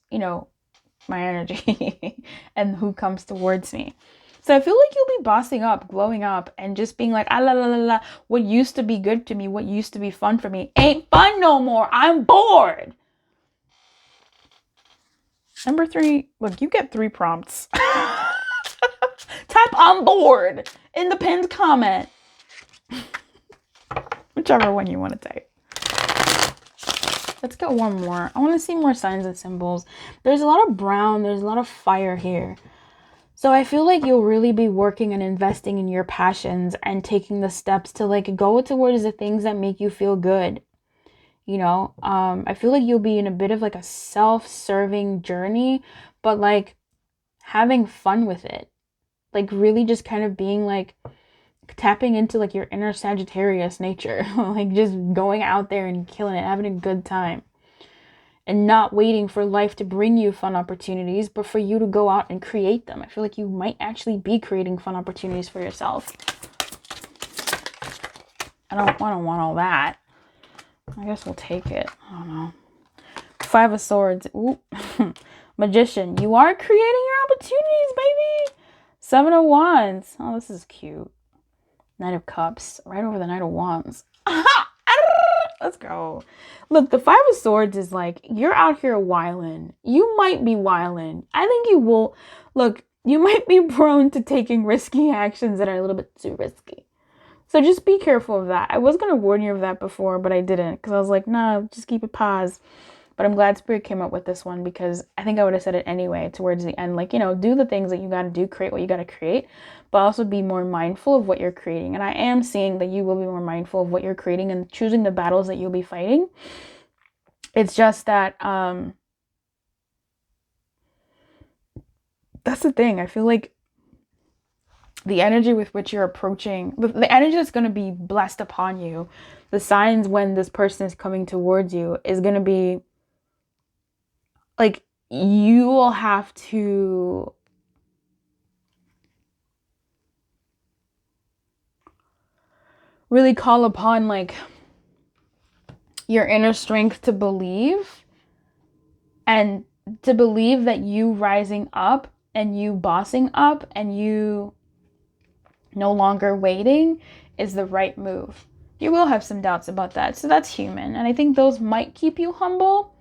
my energy and who comes towards me. So I feel like you'll be bossing up, glowing up, and just being like, ah, la, la, la, la. What used to be good to me, what used to be fun for me, ain't fun no more. I'm bored. Number 3, look, you get 3 prompts. Type I'm bored in the pinned comment. Whichever one you want to type. Let's get one more. I want to see more signs and symbols. There's a lot of brown. There's a lot of fire here. So I feel like you'll really be working and investing in your passions and taking the steps to like go towards the things that make you feel good. I feel like you'll be in a bit of like a self-serving journey, but like having fun with it. Like really just kind of being like tapping into like your inner Sagittarius nature. Like just going out there and killing it, having a good time. And not waiting for life to bring you fun opportunities, but for you to go out and create them. I feel like you might actually be creating fun opportunities for yourself. I don't want all that. I guess we'll take it. I don't know. 5 of Swords. Ooh. Magician. You are creating your opportunities, baby. 7 of Wands. Oh, this is cute. Knight of Cups. Right over the Knight of Wands. Let's go. Look, the 5 of Swords is like, you're out here wildin'. You might be wildin'. I think you will. Look, you might be prone to taking risky actions that are a little bit too risky. So just be careful of that. I was going to warn you of that before, but I didn't. Because I was like, nah, just keep it paused. But I'm glad Spirit came up with this one because I think I would have said it anyway towards the end. Like, do the things that you got to do, create what you got to create, but also be more mindful of what you're creating. And I am seeing that you will be more mindful of what you're creating and choosing the battles that you'll be fighting. It's just that, that's the thing. I feel like the energy with which you're approaching, the energy that's going to be blessed upon you, the signs when this person is coming towards you is going to be like, you will have to really call upon like your inner strength to believe, and to believe that you rising up and you bossing up and you no longer waiting is the right move. You will have some doubts about that, so that's human, and I think those might keep you humble.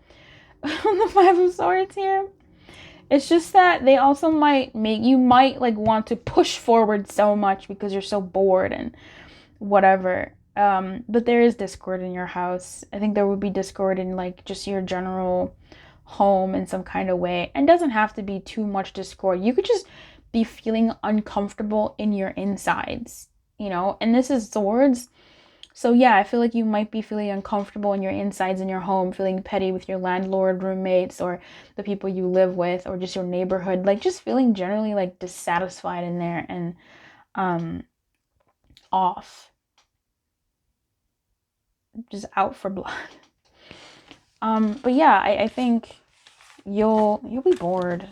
On the Five of Swords here, it's just that they also might make you might like want to push forward so much because you're so bored and whatever. But there is discord in your house. I think there would be discord in like just your general home in some kind of way. And doesn't have to be too much discord. You could just be feeling uncomfortable in your insides, you know? And this is swords. So yeah, I feel like you might be feeling uncomfortable in your insides in your home, feeling petty with your landlord, roommates, or the people you live with, or just your neighborhood. Like just feeling generally like dissatisfied in there and off. Just out for blood. But yeah, I think you'll be bored.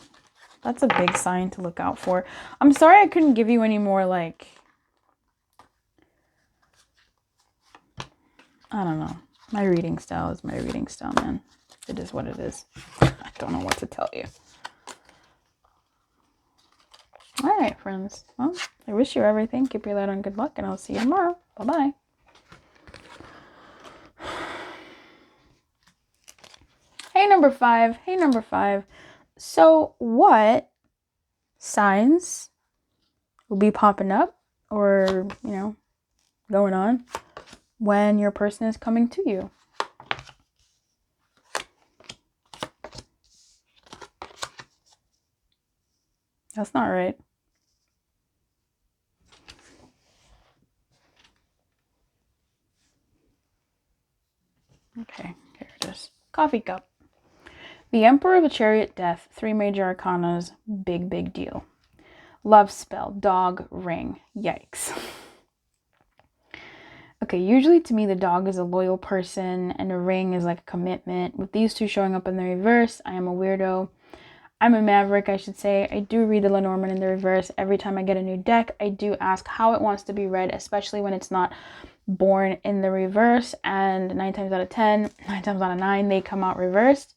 That's a big sign to look out for. I'm sorry I couldn't give you any more like, I don't know. My reading style is my reading style, man. It is what it is. I don't know what to tell you. All right, friends. Well, I wish you everything. Keep your light on, good luck, and I'll see you tomorrow. Bye-bye. Hey, number five. Hey, number five. So what signs will be popping up or, you know, going on when your person is coming to you? That's not right. Okay, here it is. Coffee cup. The Emperor of the Chariot, Death, 3 major arcanas, big deal. Love spell, dog, ring. Yikes. Okay, usually to me the dog is a loyal person and a ring is like a commitment. With these two showing up in the reverse, I am a weirdo. I'm a maverick, I should say. I do read the Lenormand in the reverse. Every time I get a new deck, I do ask how it wants to be read, especially when it's not born in the reverse. And 9 times out of 10, 9 times out of 9, they come out reversed,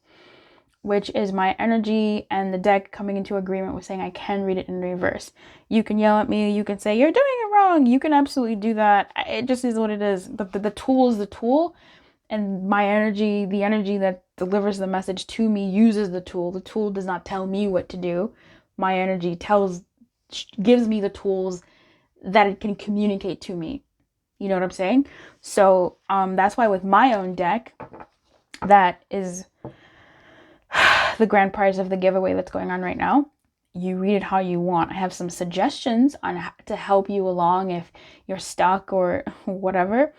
which is my energy and the deck coming into agreement with saying I can read it in reverse. You can yell at me. You can say, you're doing it wrong. You can absolutely do that. It just is what it is. But the tool is the tool. And my energy, the energy that delivers the message to me, uses the tool. The tool does not tell me what to do. My energy gives me the tools that it can communicate to me. You know what I'm saying? So that's why with my own deck, that is the grand prize of the giveaway that's going on right now. You read it how you want. I have some suggestions on how to help you along if you're stuck or whatever.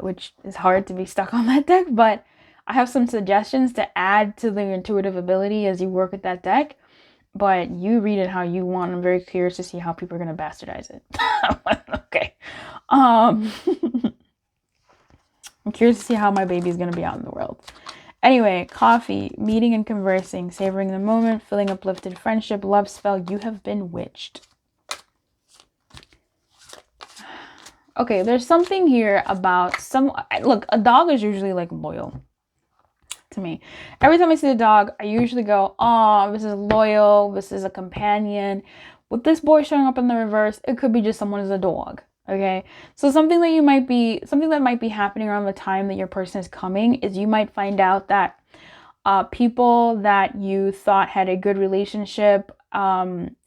Which is hard to be stuck on that deck, but I have some suggestions to add to the intuitive ability as you work with that deck. But you read it how you want. I'm very curious to see how people are going to bastardize it. Okay. I'm curious to see how my baby is going to be out in the world. Anyway, coffee, meeting and conversing, savoring the moment, feeling uplifted, friendship, love spell, you have been witched. Okay, there's something here about look, a dog is usually like loyal to me. Every time I see a dog, I usually go, oh, this is loyal, this is a companion. With this boy showing up in the reverse, it could be just someone as a dog. Okay, so something that might be happening around the time that your person is coming is you might find out that people that you thought had a good relationship,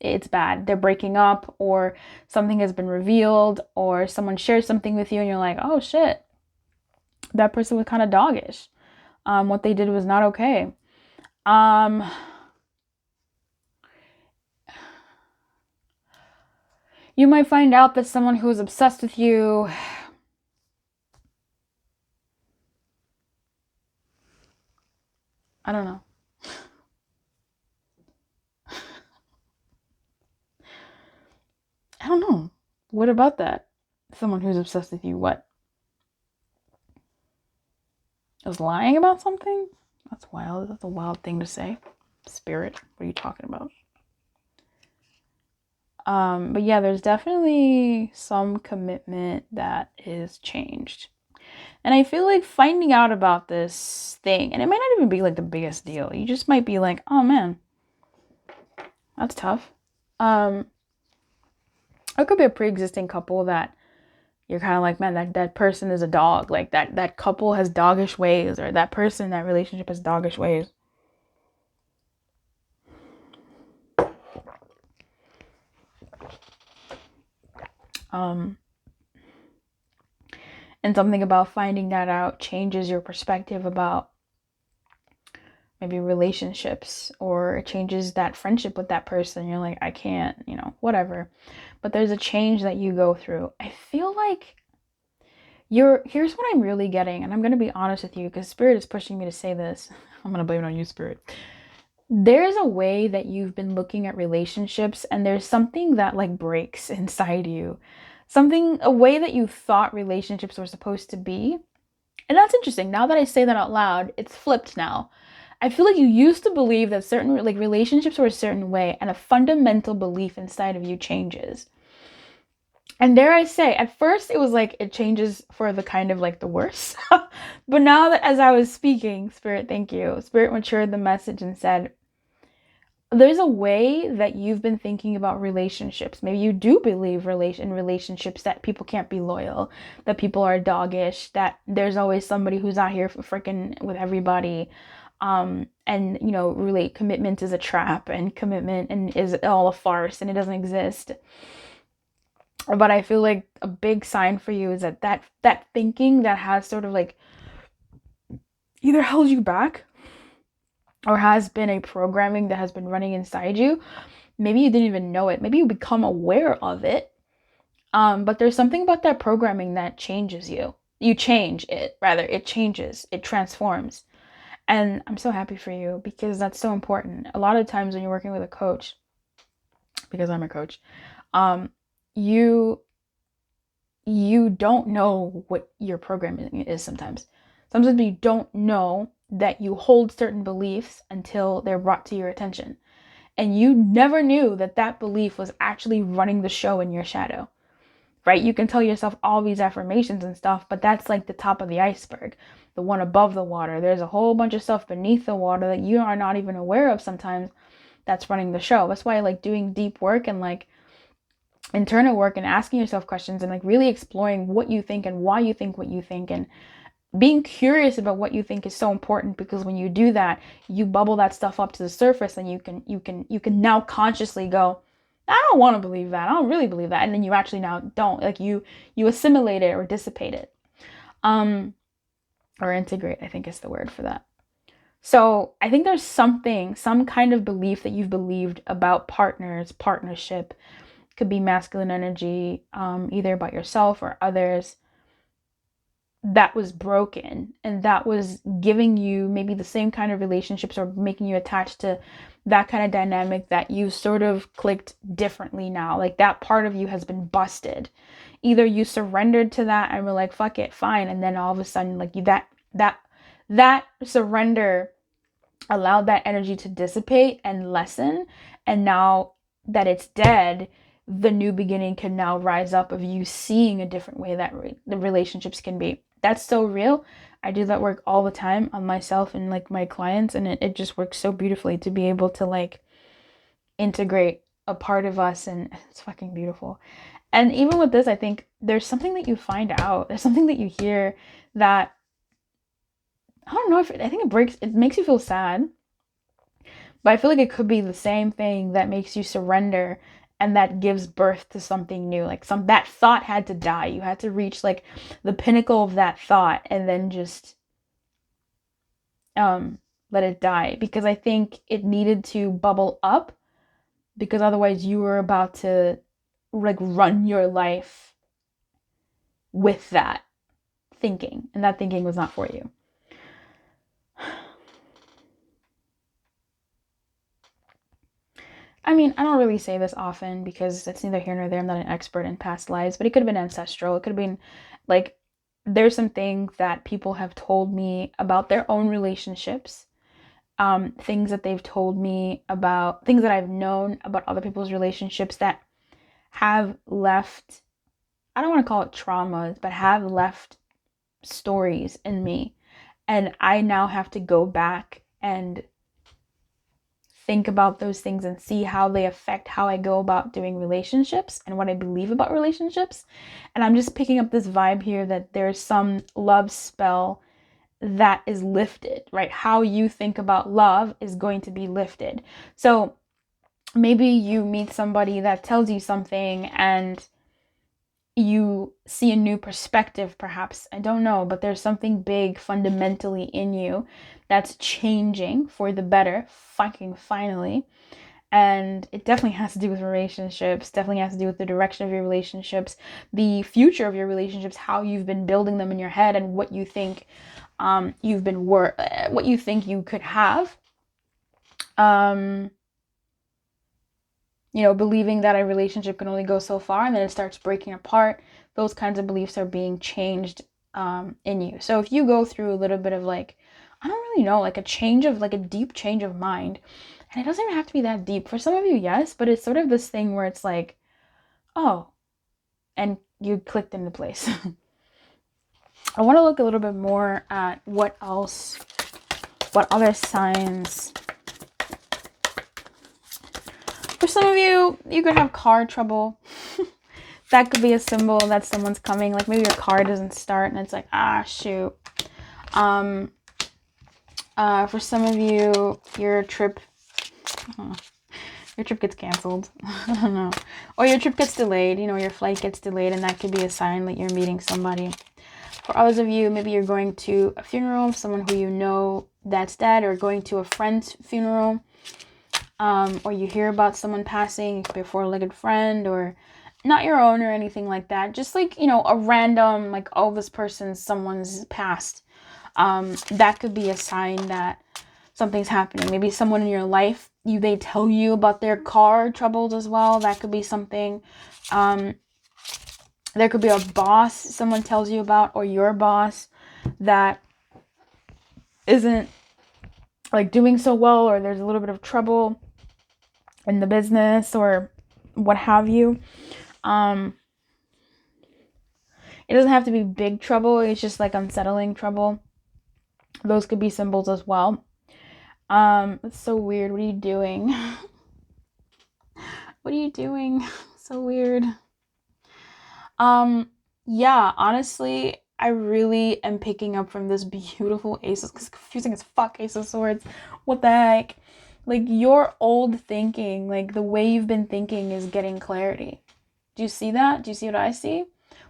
it's bad. They're breaking up, or something has been revealed, or someone shares something with you and you're like, oh shit, that person was kind of doggish. What they did was not okay. You might find out that someone who is obsessed with you I don't know. I don't know. What about that? Someone who's obsessed with you, what? Was lying about something? That's wild. That's a wild thing to say. Spirit, what are you talking about? But yeah, there's definitely some commitment that is changed. And I feel like finding out about this thing, and it might not even be like the biggest deal. You just might be like, oh man, that's tough. It could be a pre-existing couple that you're kind of like, man, that person is a dog. Like that couple has doggish ways, or that person, that relationship has doggish ways. And something about finding that out changes your perspective about maybe relationships, or it changes that friendship with that person. You're like, I can't, whatever. But there's a change that you go through. I feel like here's what I'm really getting, and I'm going to be honest with you because Spirit is pushing me to say this. I'm going to blame it on you, Spirit. There's a way that you've been looking at relationships, and there's something that like breaks inside you. A way that you thought relationships were supposed to be. And that's interesting. Now that I say that out loud, it's flipped now. I feel like you used to believe that certain like relationships were a certain way, and a fundamental belief inside of you changes. And dare I say, at first it was like it changes for the kind of like the worse. But now that as I was speaking, Spirit, thank you. Spirit matured the message and said, there's a way that you've been thinking about relationships. Maybe you do believe in relationships that people can't be loyal, that people are doggish, that there's always somebody who's out here for freaking with everybody. And commitment is a trap, and commitment and is all a farce, and it doesn't exist. But I feel like a big sign for you is that thinking that has sort of like either held you back, or has been a programming that has been running inside you. Maybe you didn't even know it. Maybe you become aware of it. But there's something about that programming that changes you. You change it, rather. It changes. It transforms. And I'm so happy for you, because that's so important. A lot of times when you're working with a coach, because I'm a coach, you don't know what your programming is sometimes. Sometimes you don't know that you hold certain beliefs until they're brought to your attention. And you never knew that belief was actually running the show in your shadow, right? You can tell yourself all these affirmations and stuff, but that's like the top of the iceberg, the one above the water. There's a whole bunch of stuff beneath the water that you are not even aware of sometimes that's running the show. That's why I like doing deep work and like internal work and asking yourself questions and like really exploring what you think and why you think what you think, and being curious about what you think is so important, because when you do that, you bubble that stuff up to the surface, and you can now consciously go, I don't want to believe that. I don't really believe that. And then you actually now don't, like you assimilate it or dissipate it. Or integrate, I think is the word for that. So I think there's some kind of belief that you've believed about partnership, could be masculine energy, either about yourself or others, that was broken, and that was giving you maybe the same kind of relationships, or making you attached to that kind of dynamic that you sort of clicked differently now. Like that part of you has been busted. Either you surrendered to that and were like, fuck it, fine. And then all of a sudden, like that surrender allowed that energy to dissipate and lessen. And now that it's dead, the new beginning can now rise up of you seeing a different way that the relationships can be. That's so real. I do that work all the time on myself and like my clients, and it just works so beautifully to be able to like integrate a part of us, and it's fucking beautiful. And even with this, I think there's something that you find out, there's something that you hear that, I don't know, I think it makes you feel sad, but I feel like it could be the same thing that makes you surrender, and that gives birth to something new. Like that thought had to die. You had to reach like the pinnacle of that thought, and then just let it die, because I think it needed to bubble up, because otherwise you were about to like run your life with that thinking, and that thinking was not for you. I mean, I don't really say this often because it's neither here nor there. I'm not an expert in past lives, but it could have been ancestral. It could have been like, there's some things that people have told me about their own relationships, things that they've told me about, things that I've known about other people's relationships that have left, I don't want to call it traumas, but have left stories in me. And I now have to go back and think about those things and see how they affect how I go about doing relationships and what I believe about relationships. And I'm just picking up this vibe here that there's some love spell that is lifted, right? How you think about love is going to be lifted. So maybe you meet somebody that tells you something and you see a new perspective, perhaps. I don't know, but there's something big fundamentally in you that's changing for the better, fucking finally. And it definitely has to do with relationships, definitely has to do with the direction of your relationships, the future of your relationships, how you've been building them in your head, and what you think what you think you could have. Believing that a relationship can only go so far and then it starts breaking apart. Those kinds of beliefs are being changed in you. So if you go through a little bit of like, I don't really know, like a deep change of mind, and it doesn't even have to be that deep. For some of you, yes, but it's sort of this thing where it's like, oh, and you clicked into place. I want to look a little bit more at what other signs. For some of you, you could have car trouble. That could be a symbol that someone's coming. Like maybe your car doesn't start and it's like, shoot. For some of you, your trip gets canceled. I don't know. Or your trip gets delayed. Your flight gets delayed, and that could be a sign that you're meeting somebody. For others of you, maybe you're going to a funeral of someone who you know that's dead, or going to a friend's funeral. Or you hear about someone passing. It could be a four-legged friend, or not your own or anything like that. Just like, a random, like, oh, someone's passed. That could be a sign that something's happening. Maybe someone in your life, they tell you about their car troubles as well. That could be something. There could be a boss someone tells you about, or your boss that isn't like doing so well, or there's a little bit of trouble in the business or what have you. It doesn't have to be big trouble. It's just like unsettling trouble. Those could be symbols as well. It's so weird. What are you doing? What are you doing? So weird. Yeah, honestly, I really am picking up from this beautiful Ace of, it's confusing as fuck, Ace of Swords. What the heck? Like, your old thinking, like the way you've been thinking is getting clarity. Do you see that? Do you see what I see?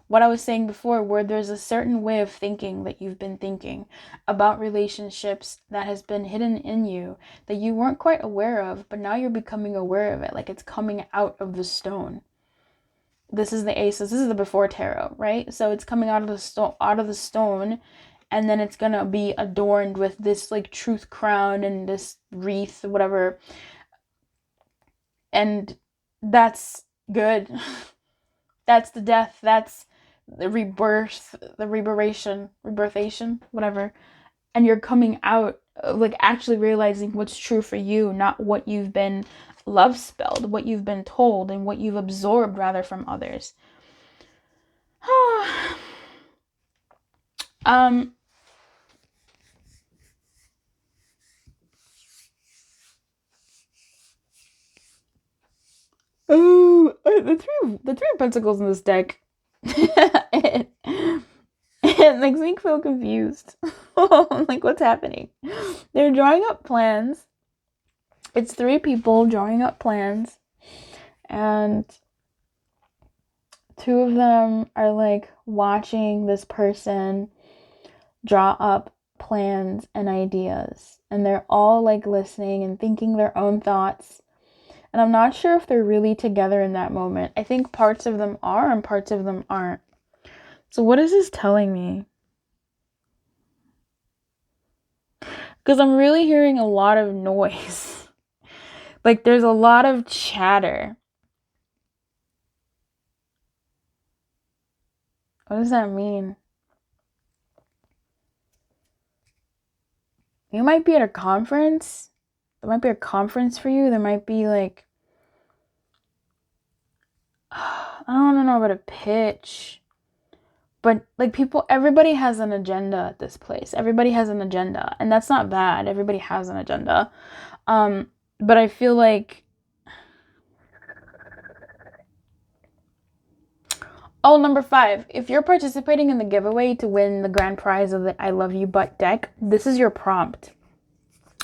What I was saying before, where there's a certain way of thinking that you've been thinking about relationships that has been hidden in you, that you weren't quite aware of, but now you're becoming aware of it, like it's coming out of the stone. This is the aces. This is the before tarot, right? So it's coming out of the stone, and then it's gonna be adorned with this like truth crown and this wreath, whatever. And that's good. That's the death. That's the rebirth, the rebirthation, whatever. And you're coming out, like actually realizing what's true for you, not what you've been love spelled, what you've been told, and what you've absorbed rather from others. The three of pentacles in this deck, it makes me feel confused. Like, what's happening? They're drawing up plans. It's three people drawing up plans, and two of them are like watching this person draw up plans and ideas, and they're all like listening and thinking their own thoughts. And I'm not sure if they're really together in that moment. I think parts of them are and parts of them aren't. So what is this telling me? Because I'm really hearing a lot of noise. Like there's a lot of chatter. What does that mean? You might be at a conference. There might be a conference for you. There might be like... don't know about a pitch, but like everybody has an agenda at this place. Everybody has an agenda, and that's not bad. Everybody has an agenda. But I feel like, oh, number 5, if you're participating in the giveaway to win the grand prize of the I Love You Butt deck, this is your prompt.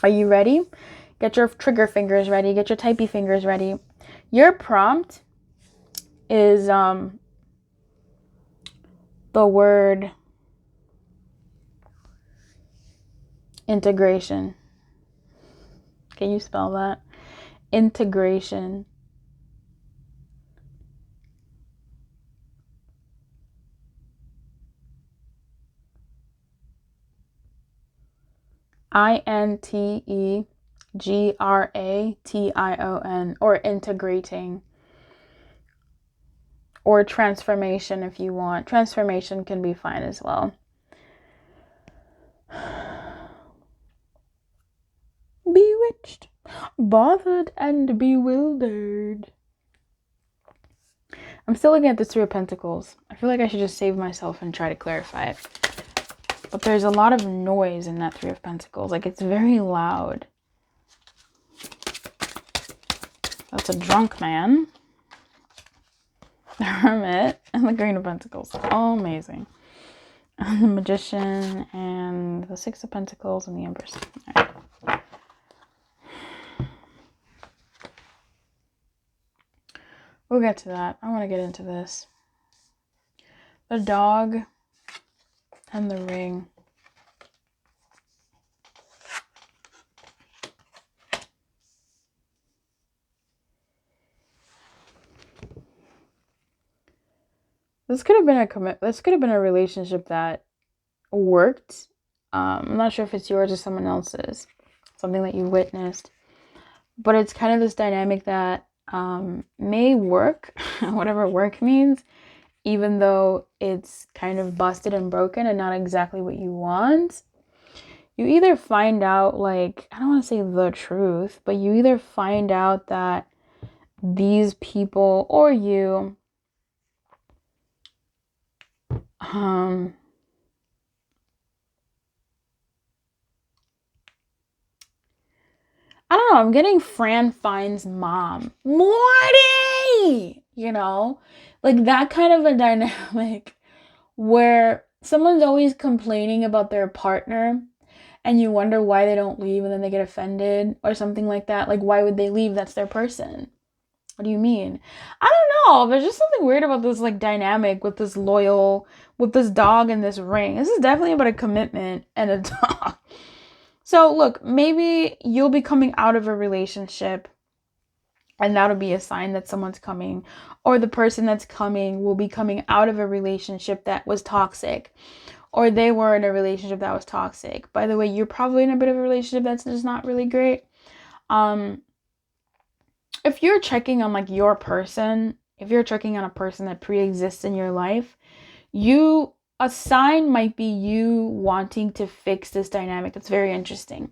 Are you ready? Get your trigger fingers ready. Get your typey fingers ready. Your prompt is the word integration. Can you spell that? Integration. INTEGRATION, or integrating, or transformation if you want. Transformation can be fine as well. Bewitched, bothered, and bewildered. I'm still looking at the 3 of Pentacles. I feel like I should just save myself and try to clarify it. But there's a lot of noise in that 3 of Pentacles. Like, it's very loud. That's a drunk man. The Hermit and the Queen of Pentacles. All amazing. And the Magician and the 6 of Pentacles and the Empress. All right. We'll get to that. I want to get into this. The dog and the ring. This could have been this could have been a relationship that worked. I'm not sure if it's yours or someone else's. Something that you witnessed. But it's kind of this dynamic that may work, whatever work means, even though it's kind of busted and broken and not exactly what you want. You either find out, like, I don't want to say the truth, but you either find out that these people or you I don't know, I'm getting Fran Fine's mom. Morty! You know? Like that kind of a dynamic where someone's always complaining about their partner and you wonder why they don't leave and then they get offended or something like that. Like, why would they leave? That's their person. What do you mean? I don't know. There's just something weird about this like dynamic with this dog and this ring. This is definitely about a commitment and a dog. So look, maybe you'll be coming out of a relationship and that'll be a sign that someone's coming, or the person that's coming will be coming out of a relationship that was toxic, or they were in a relationship that was toxic. By the way, you're probably in a bit of a relationship that's just not really great. If you're checking on like your person, if you're checking on a person that pre-exists in your life, a sign might be you wanting to fix this dynamic. That's very interesting.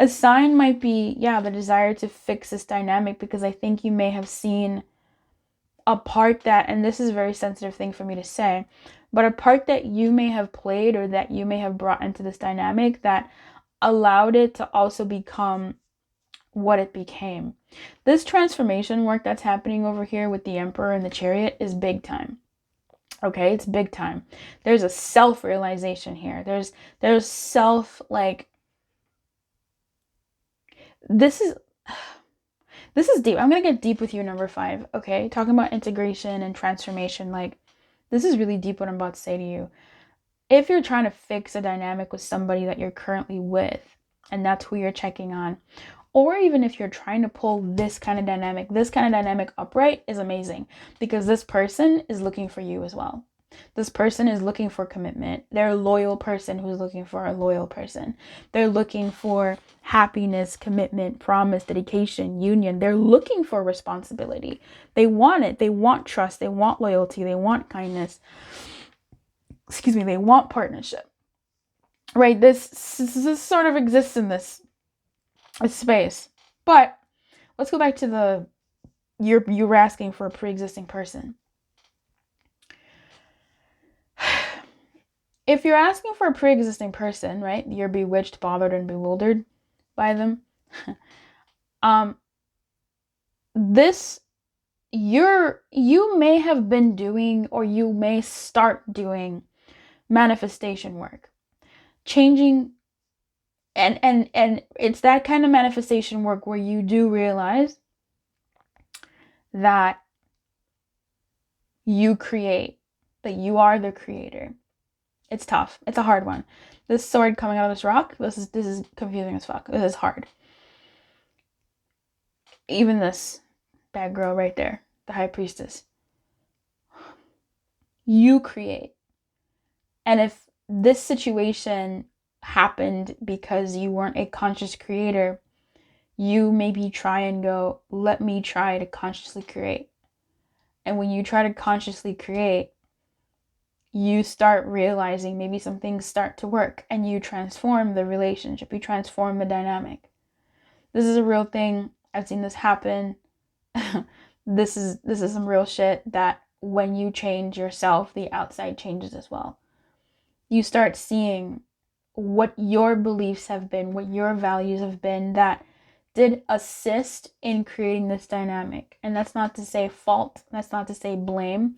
A sign might be, the desire to fix this dynamic, because I think you may have seen a part that, and this is a very sensitive thing for me to say, but a part that you may have played or that you may have brought into this dynamic that allowed it to also become what it became. This transformation work that's happening over here with the Emperor and the Chariot is big time. Okay, it's big time. There's a self-realization here. There's self, like, this is deep. I'm gonna get deep with you, number 5. Okay, talking about integration and transformation. Like, this is really deep what I'm about to say to you. If you're trying to fix a dynamic with somebody that you're currently with, and that's who you're checking on, or even if you're trying to pull this kind of dynamic upright, is amazing, because this person is looking for you as well. This person is looking for commitment. They're a loyal person who's looking for a loyal person. They're looking for happiness, commitment, promise, dedication, union. They're looking for responsibility. They want it. They want trust. They want loyalty. They want kindness. They want partnership. Right? This sort of exists in this space. But let's go back to you were asking for a pre-existing person. if you're asking for a pre-existing person, right? You're bewitched, bothered, and bewildered by them. This you may have been doing, or you may start doing, manifestation work, changing, and it's that kind of manifestation work where you do realize that you create, that you are the creator. It's tough. It's a hard one. This sword coming out of this rock, this is confusing as fuck. This is hard. Even this bad girl right there, the high priestess. You create. And if this situation happened because you weren't a conscious creator, you maybe try and go, let me try to consciously create. And when you try to consciously create, you start realizing maybe some things start to work, and you transform the relationship, you transform the dynamic. This is a real thing. I've seen this happen. This is some real shit, that when you change yourself, the outside changes as well. You start seeing what your beliefs have been, what your values have been, that did assist in creating this dynamic. And that's not to say fault. That's not to say blame.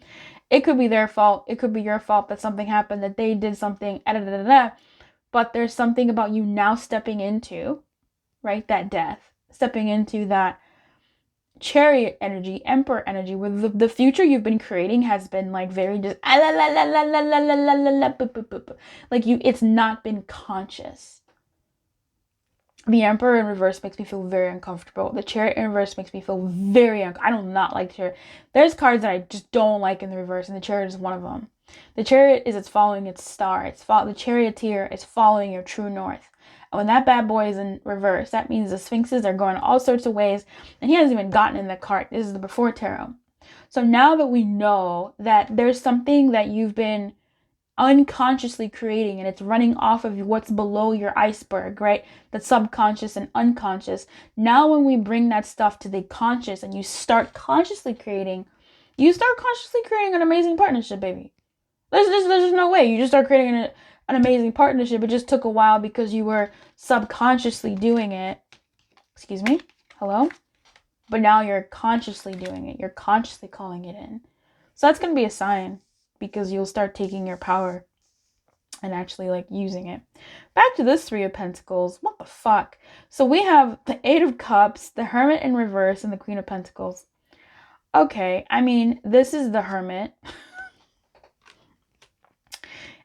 It could be their fault. It could be your fault that something happened, that they did something, but there's something about you now stepping into, right, that death, stepping into that chariot energy, emperor energy, where the future you've been creating has been like very just like you, it's not been conscious. The emperor in reverse makes me feel very uncomfortable. The chariot in reverse makes me feel very I do not like the chariot. There's cards that I just don't like in the reverse, and the chariot is one of them. The chariot is, it's following its star. The charioteer is following your true north. And when that bad boy is in reverse, that means the sphinxes are going all sorts of ways, and he hasn't even gotten in the cart. This is the before tarot. So now that we know that there's something that you've been unconsciously creating, and it's running off of what's below your iceberg, right? The subconscious and unconscious. Now when we bring that stuff to the conscious, and you start consciously creating, an amazing partnership, baby. There's just no way. You just start creating an amazing partnership. It just took a while because you were subconsciously doing it. Excuse me. Hello? But now you're consciously doing it. You're consciously calling it in. So that's going to be a sign, because you'll start taking your power and actually like using it. Back to this Three of Pentacles. What the fuck? So we have the Eight of Cups, the Hermit in reverse, and the Queen of Pentacles. Okay, I mean, this is the Hermit.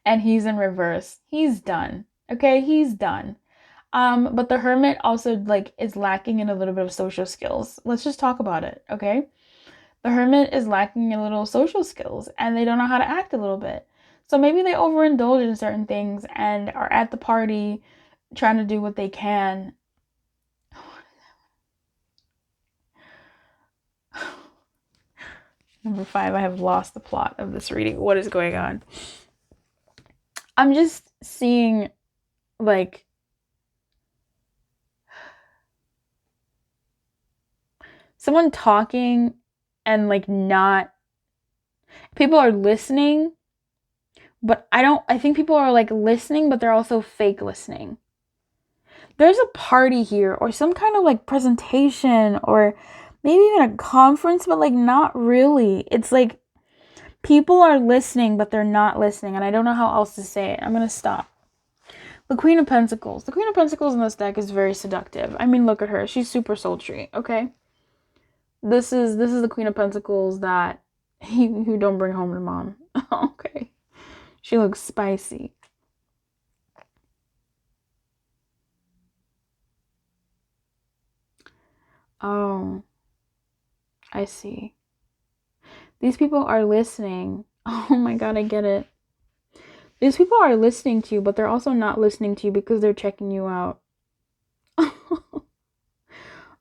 And he's in reverse. He's done. Okay, he's done. But the Hermit also like is lacking in a little bit of social skills. Let's just talk about it, okay? The Hermit is lacking in little social skills, and they don't know how to act a little bit. So maybe they overindulge in certain things and are at the party trying to do what they can. Number 5, I have lost the plot of this reading. What is going on? I'm just seeing like someone talking and like not, people are listening, but I think people are like listening, but they're also fake listening. There's a party here, or some kind of like presentation, or maybe even a conference, but like not really. It's like people are listening, but they're not listening, and I don't know how else to say it. I'm gonna stop. The Queen of Pentacles. The Queen of Pentacles in this deck is very seductive. I mean, look at her. She's super sultry, okay? This is the Queen of Pentacles that who don't bring home to mom. Okay. She looks spicy. Oh, I see. These people are listening. Oh my god, I get it. These people are listening to you, but they're also not listening to you because they're checking you out.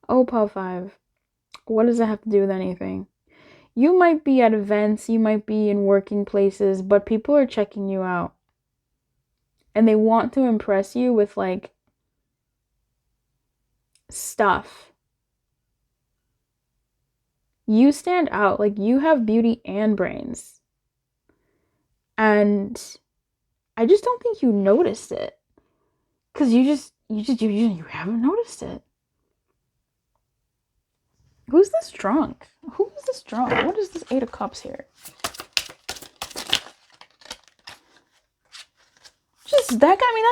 Oh, Pile 5. What does that have to do with anything? You might be at events, you might be in working places, but people are checking you out. And they want to impress you with like stuff. You stand out. Like, you have beauty and brains. And I just don't think you noticed it. Because you haven't noticed it. Who's this drunk? Who is this drunk? What is this 8 of Cups here? Just that guy. I mean,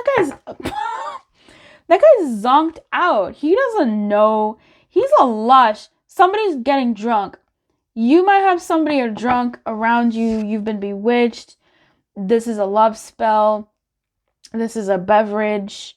that guy's zonked out. He doesn't know. He's a lush. Somebody's getting drunk. You might have somebody or drunk around you. You've been bewitched. This is a love spell. This is a beverage.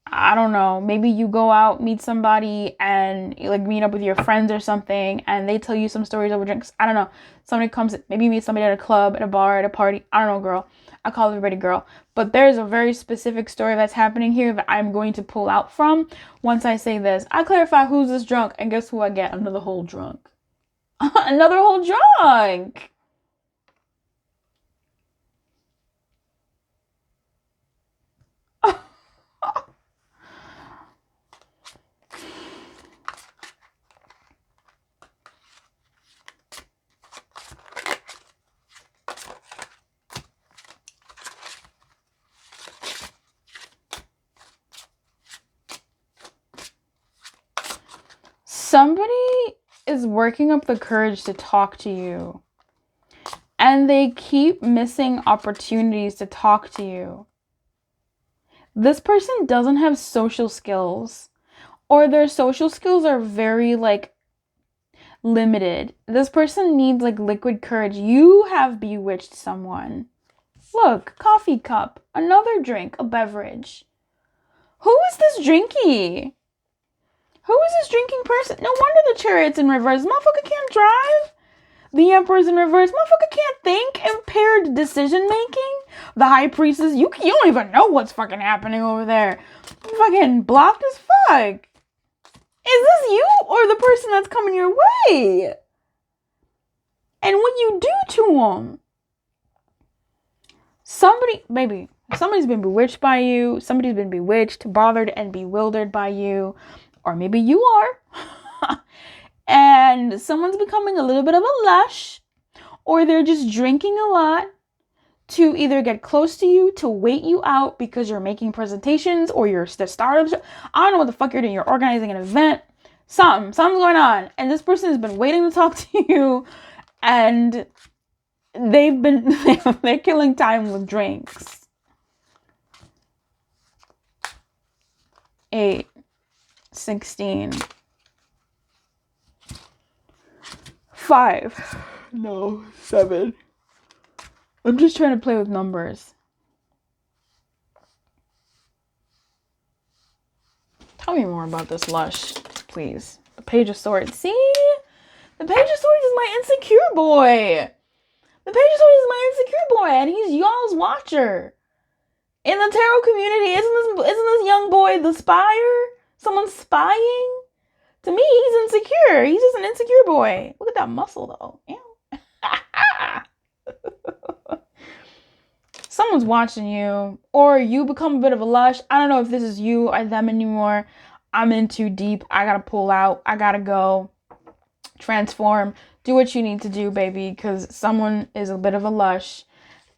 I don't know. Maybe you go out, meet somebody, and like meet up with your friends or something, and they tell you some stories over drinks. I don't know. Somebody comes, maybe you meet somebody at a club, at a bar, at a party. I don't know, girl. I call everybody girl. But there's a very specific story that's happening here that I'm going to pull out from once I say this. I clarify who's this drunk, and guess who I get? Another whole drunk. Another whole drunk. Somebody is working up the courage to talk to you, and they keep missing opportunities to talk to you. This person doesn't have social skills, or their social skills are very like limited. This person needs like liquid courage. You have bewitched someone. Look, coffee cup, another drink, a beverage. Who is this drinky? Who is this drinking person? No wonder the Chariot's in reverse. Motherfucker can't drive. The Emperor's in reverse. Motherfucker can't think. Impaired decision making. The High Priestess. You don't even know what's fucking happening over there. Fucking blocked as fuck. Is this you or the person that's coming your way? And what you do to them? Somebody's been bewitched by you. Somebody's been bewitched, bothered, and bewildered by you. Or maybe you are. And someone's becoming a little bit of a lush. Or they're just drinking a lot to either get close to you, to wait you out because you're making presentations or you're the star of the show. I don't know what the fuck you're doing. You're organizing an event. Something's going on. And this person has been waiting to talk to you. And they're killing time with drinks. 8, 16, 5, no, 7. I'm just trying to play with numbers. Tell me more about this lush, please. The Page of Swords. See? The Page of Swords is my insecure boy. The Page of Swords is my insecure boy, and he's y'all's watcher. In the tarot community, isn't this young boy the spire? Someone spying? To me, he's insecure. He's just an insecure boy. Look at that muscle, though. Ew. Someone's watching you, or you become a bit of a lush. I don't know if this is you or them anymore. I'm in too deep. I gotta pull out. I gotta go. Transform. Do what you need to do, baby, because someone is a bit of a lush,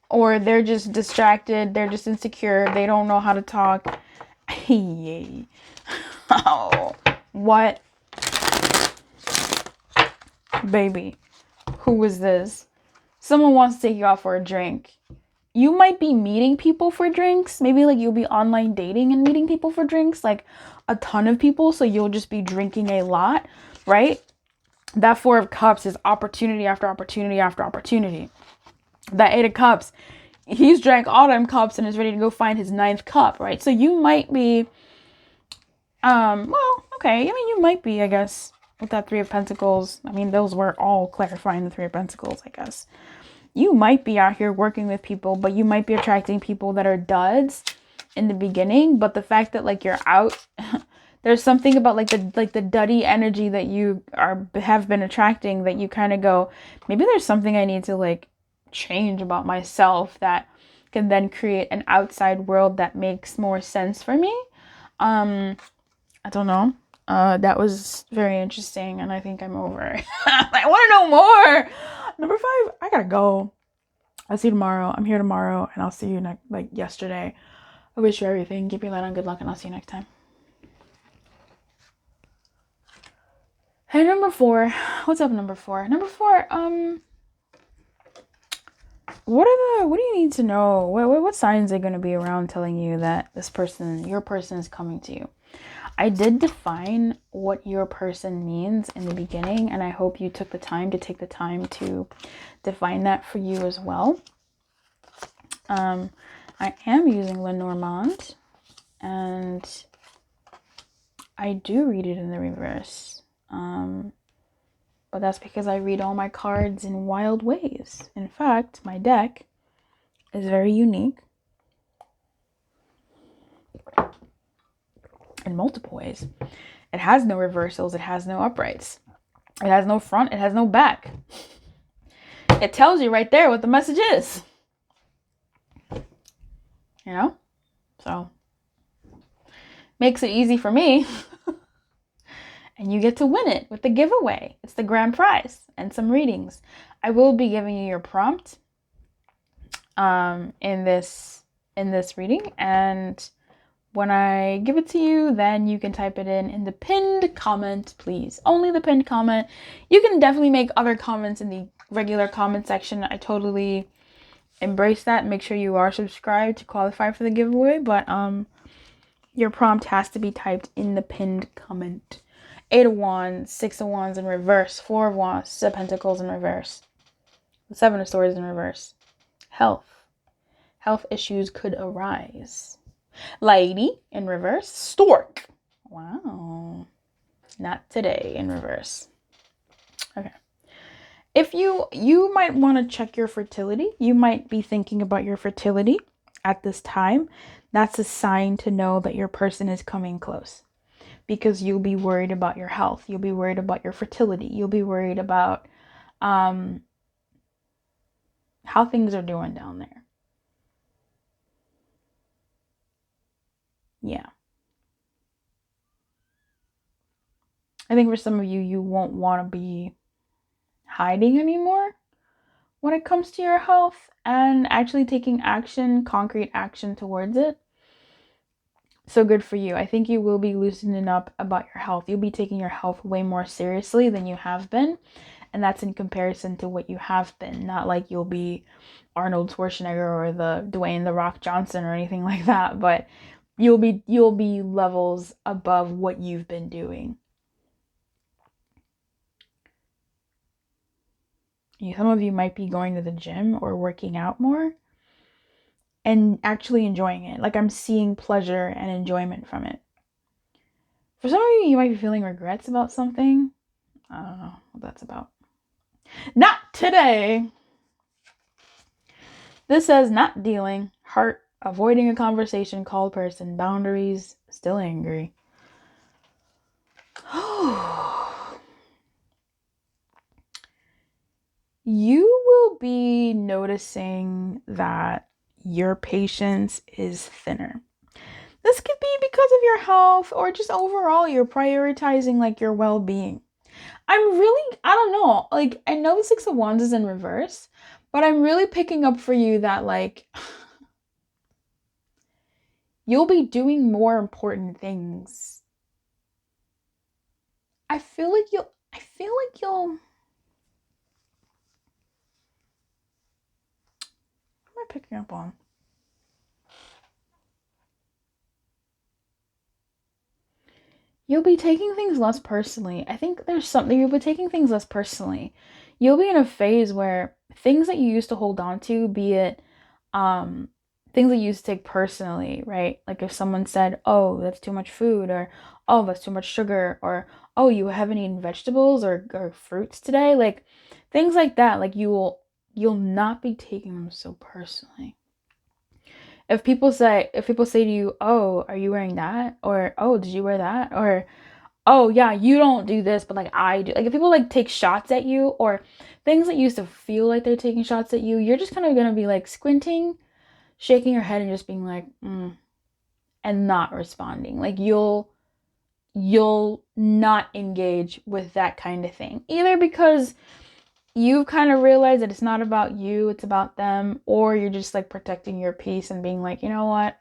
or they're just distracted. They're just insecure. They don't know how to talk. Oh, what? Baby, who is this? Someone wants to take you out for a drink. You might be meeting people for drinks. Maybe like you'll be online dating and meeting people for drinks, like a ton of people. So you'll just be drinking a lot, right? That 4 of Cups is opportunity after opportunity after opportunity. That 8 of Cups, he's drank all them cups and is ready to go find his 9th cup, right? So you might be, well, okay. I mean, you might be, I guess, with that 3 of Pentacles. I mean, those were all clarifying the 3 of Pentacles, I guess. You might be out here working with people, but you might be attracting people that are duds in the beginning. But the fact that like you're out, there's something about like the duddy energy that you have been attracting that you kind of go, maybe there's something I need to like change about myself that can then create an outside world that makes more sense for me. I don't know. That was very interesting, and I think I'm over it. I want to know more. Number 5, I gotta go. I'll see you tomorrow. I'm here tomorrow, and I'll see you like yesterday. I wish you everything. Keep your light on. Good luck, and I'll see you next time. Hey, number 4. What's up, number 4? Number 4, what do you need to know? What signs are going to be around telling you that your person is coming to you? I did define what your person means in the beginning, and I hope you took the time to define that for you as well. I am using Lenormand, and I do read it in the reverse. But that's because I read all my cards in wild ways. In fact, my deck is very unique in multiple ways. It has no reversals. It has no uprights. It has no front. It has no back. It tells you right there what the message is. You know? So, makes it easy for me. And you get to win it with the giveaway. It's the grand prize and some readings. I will be giving you your prompt in this reading, and when I give it to you, then you can type it in the pinned comment, please. Only the pinned comment. You can definitely make other comments in the regular comment section. I totally embrace that. Make sure you are subscribed to qualify for the giveaway, but your prompt has to be typed in the pinned comment. 8 of Wands, 6 of Wands in reverse, 4 of Wands, 6 of Pentacles in reverse, 7 of Swords in reverse. Health issues could arise. Lady in reverse, Stork. Wow. Not today in reverse. Okay. If you might want to check your fertility. You might be thinking about your fertility at this time. That's a sign to know that your person is coming close. Because you'll be worried about your health. You'll be worried about your fertility. You'll be worried about how things are doing down there. Yeah. I think for some of you, you won't want to be hiding anymore when it comes to your health and actually taking action, concrete action towards it. So good for you. I think you will be loosening up about your health. You'll be taking your health way more seriously than you have been. And that's in comparison to what you have been. Not like you'll be Arnold Schwarzenegger or the Dwayne "The Rock" Johnson or anything like that. But you'll be levels above what you've been doing. Some of you might be going to the gym or working out more and actually enjoying it. Like I'm seeing pleasure and enjoyment from it. For some of you, you might be feeling regrets about something. I don't know what that's about. Not today. This says not dealing, heart, avoiding a conversation, called person, boundaries, still angry. You will be noticing that your patience is thinner. This could be because of your health or just overall you're prioritizing like your well-being. I don't know. Like I know the 6 of Wands is in reverse, but I'm really picking up for you that like you'll be doing more important things. I feel like you'll what am I picking up on? You'll be taking things less personally. I think there's something you'll be taking things less personally. You'll be in a phase where things that you used to hold on to, be it things that you used to take personally, right? Like if someone said, "Oh, that's too much food," or "Oh, that's too much sugar," or "Oh, you haven't eaten vegetables or fruits today," like things like that. Like you'll not be taking them so personally. If people say to you, "Oh, are you wearing that?" or "Oh, did you wear that?" or "Oh, yeah, you don't do this, but like I do." Like if people like take shots at you or things that used to feel like they're taking shots at you, you're just kind of going to be like squinting, shaking your head and just being like, and not responding. Like you'll not engage with that kind of thing. Either because you've kind of realized that it's not about you, it's about them, or you're just like protecting your peace and being like, you know what?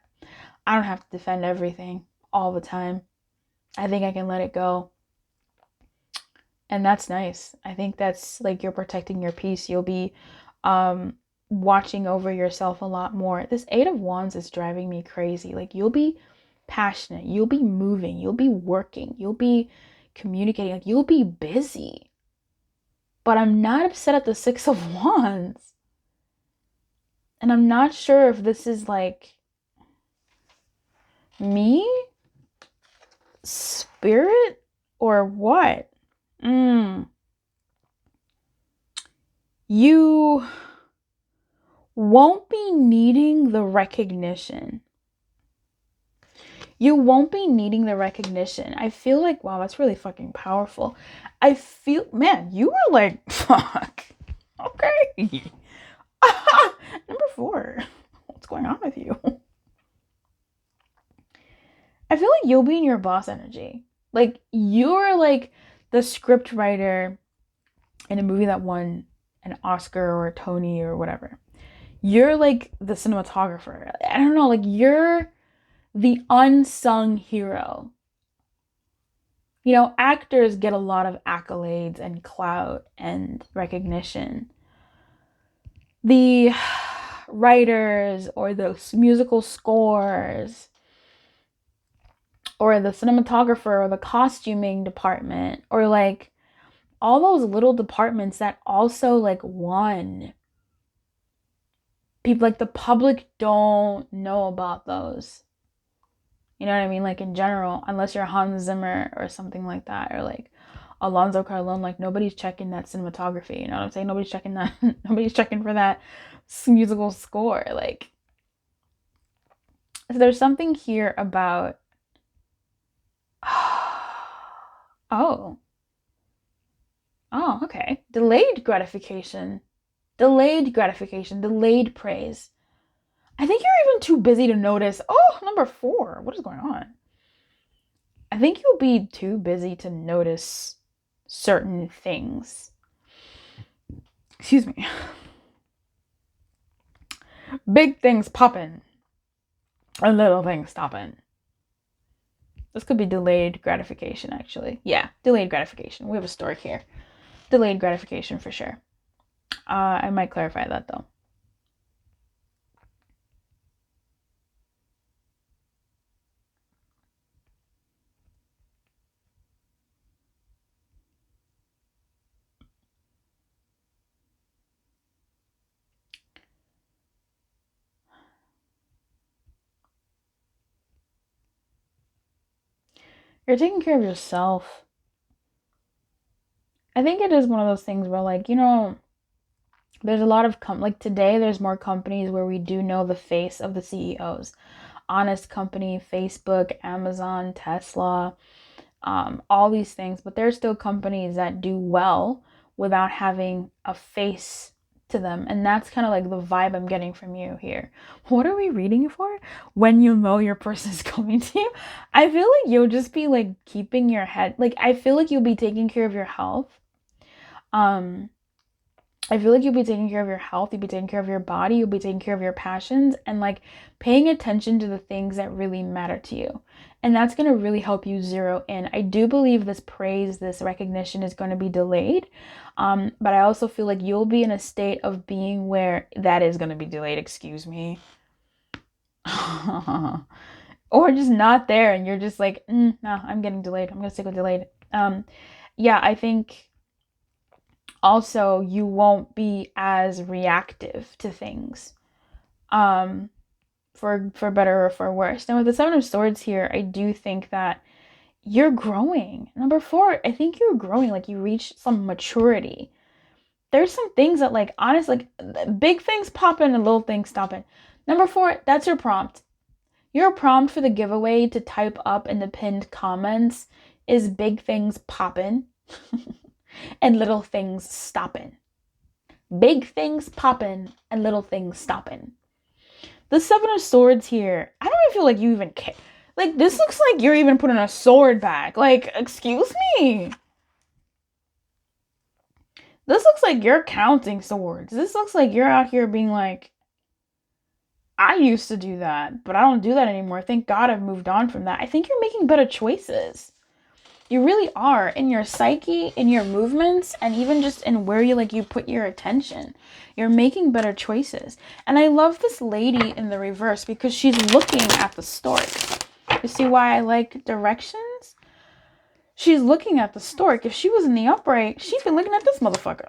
I don't have to defend everything all the time. I think I can let it go. And that's nice. I think that's like you're protecting your peace. You'll be watching over yourself a lot more. This 8 of Wands is driving me crazy. Like you'll be passionate, you'll be moving, you'll be working, you'll be communicating, like you'll be busy. But I'm not upset at the 6 of Wands. And I'm not sure if this is like me, spirit, or what. You won't be needing the recognition. You won't be needing the recognition. I feel like, wow, that's really fucking powerful. I feel, man, you were like, fuck. Okay. Number 4. What's going on with you? I feel like you'll be in your boss energy. Like, you're like the script writer in a movie that won an Oscar or a Tony or whatever. You're like the cinematographer. I don't know, like you're the unsung hero. You know, actors get a lot of accolades and clout and recognition. The writers or the musical scores or the cinematographer or the costuming department or like all those little departments that also like won. People like the public don't know about those. You know what I mean? Like in general, unless you're Hans Zimmer or something like that, or like Alonso Carlone, like nobody's checking that cinematography. You know what I'm saying? Nobody's checking that. Nobody's checking for that musical score. Like, so there's something here about. Oh, okay. Delayed gratification, delayed praise. I think you're even too busy to notice. Oh, number 4. What is going on? I think you'll be too busy to notice certain things. Excuse me. Big things popping and little things stopping. This could be delayed gratification, actually. Yeah, delayed gratification. We have a story here. Delayed gratification for sure. I might clarify that though. You're taking care of yourself. I think it is one of those things where, like, you know, there's a lot of like today there's more companies where we do know the face of the CEOs. Honest Company, Facebook, Amazon, Tesla, all these things, but there's still companies that do well without having a face to them, and that's kind of like the vibe I'm getting from you here. What are we reading for? When you know your person's coming to you, I feel like you'll just be like keeping your head, like I feel like you'll be taking care of your health. I feel like you'll be taking care of your health, you'll be taking care of your body, you'll be taking care of your passions, and like paying attention to the things that really matter to you. And that's going to really help you zero in. I do believe this praise, this recognition is going to be delayed. But I also feel like you'll be in a state of being where that is going to be delayed, excuse me. Or just not there and you're just like, no, I'm getting delayed. I'm going to stick with delayed. Yeah, I think also you won't be as reactive to things, for better or for worse. Now with the 7 of Swords here, I do think that you're growing. Number 4, I think you're growing, like you reach some maturity. There's some things that like, honestly, like big things popping and little things stopping. Number 4, that's your prompt. Your prompt for the giveaway to type up in the pinned comments is big things popping and little things stopping. Big things popping and little things stopping. The 7 of Swords here, I don't even feel like you even care. Like, this looks like you're even putting a sword back. Like, excuse me. This looks like you're counting swords. This looks like you're out here being like, I used to do that, but I don't do that anymore. Thank God I've moved on from that. I think you're making better choices. You really are, in your psyche, in your movements, and even just in where you put your attention. You're making better choices. And I love this lady in the reverse because she's looking at the stork. You see why I like directions? She's looking at the stork. If she was in the upright, she'd be looking at this motherfucker.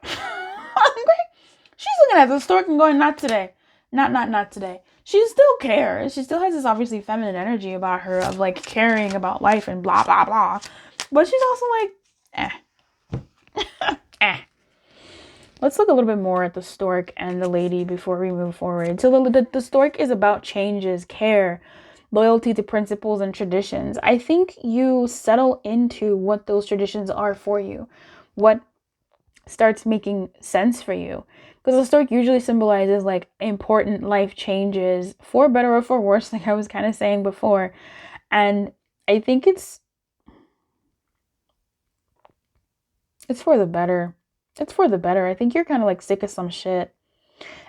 She's looking at the stork and going, not today. Not today. She still cares. She still has this obviously feminine energy about her of like caring about life and blah, blah, blah. But she's also like, Let's look a little bit more at the stork and the lady before we move forward. So the stork is about changes, care, loyalty to principles and traditions. I think you settle into what those traditions are for you. What starts making sense for you. Because the stork usually symbolizes like important life changes, for better or for worse, like I was kind of saying before. And I think it's for the better. It's for the better. I think you're kind of like sick of some shit.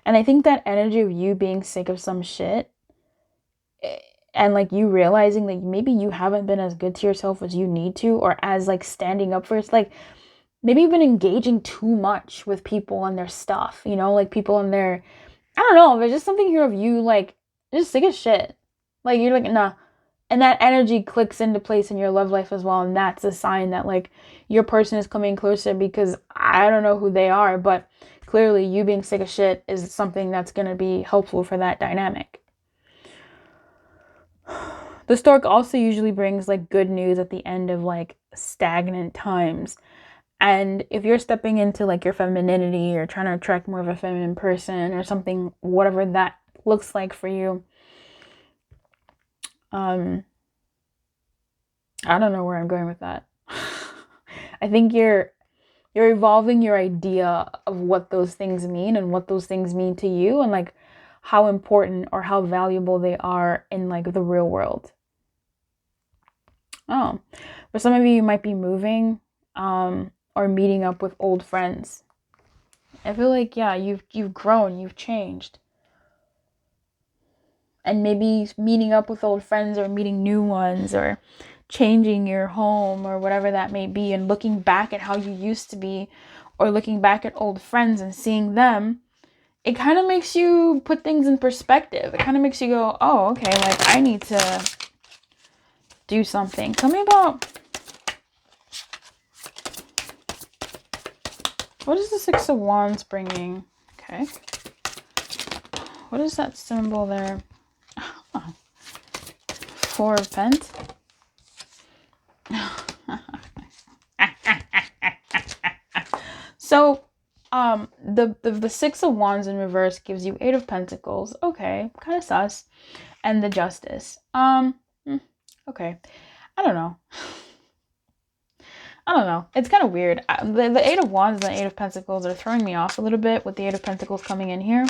And I think that energy of you being sick of some shit and like you realizing like maybe you haven't been as good to yourself as you need to, or as like standing up for it, like maybe you've been engaging too much with people and their stuff, you know, like people and their, I don't know, there's just something here of you like just sick of shit. Like you're like, nah. And that energy clicks into place in your love life as well. And that's a sign that like your person is coming closer, because I don't know who they are, but clearly you being sick of shit is something that's going to be helpful for that dynamic. The stork also usually brings like good news at the end of like stagnant times. And if you're stepping into like your femininity or trying to attract more of a feminine person or something, whatever that looks like for you, I don't know where I'm going with that. I think you're evolving your idea of what those things mean and what those things mean to you, and like how important or how valuable they are in like the real world. Oh, for some of you, you might be moving or meeting up with old friends. I feel like, yeah, you've grown, you've changed. And maybe meeting up with old friends or meeting new ones or changing your home or whatever that may be, and looking back at how you used to be, or looking back at old friends and seeing them, it kind of makes you put things in perspective. It kind of makes you go, oh, okay, like I need to do something. Tell me about, what is the Six of Wands bringing? Okay. What is that symbol there? Oh. Four of Pentacles. So, the Six of Wands in reverse gives you Eight of Pentacles. Okay, kind of sus. And the Justice. Okay. I don't know. It's kind of weird. The Eight of Wands and the Eight of Pentacles are throwing me off a little bit with the Eight of Pentacles coming in here,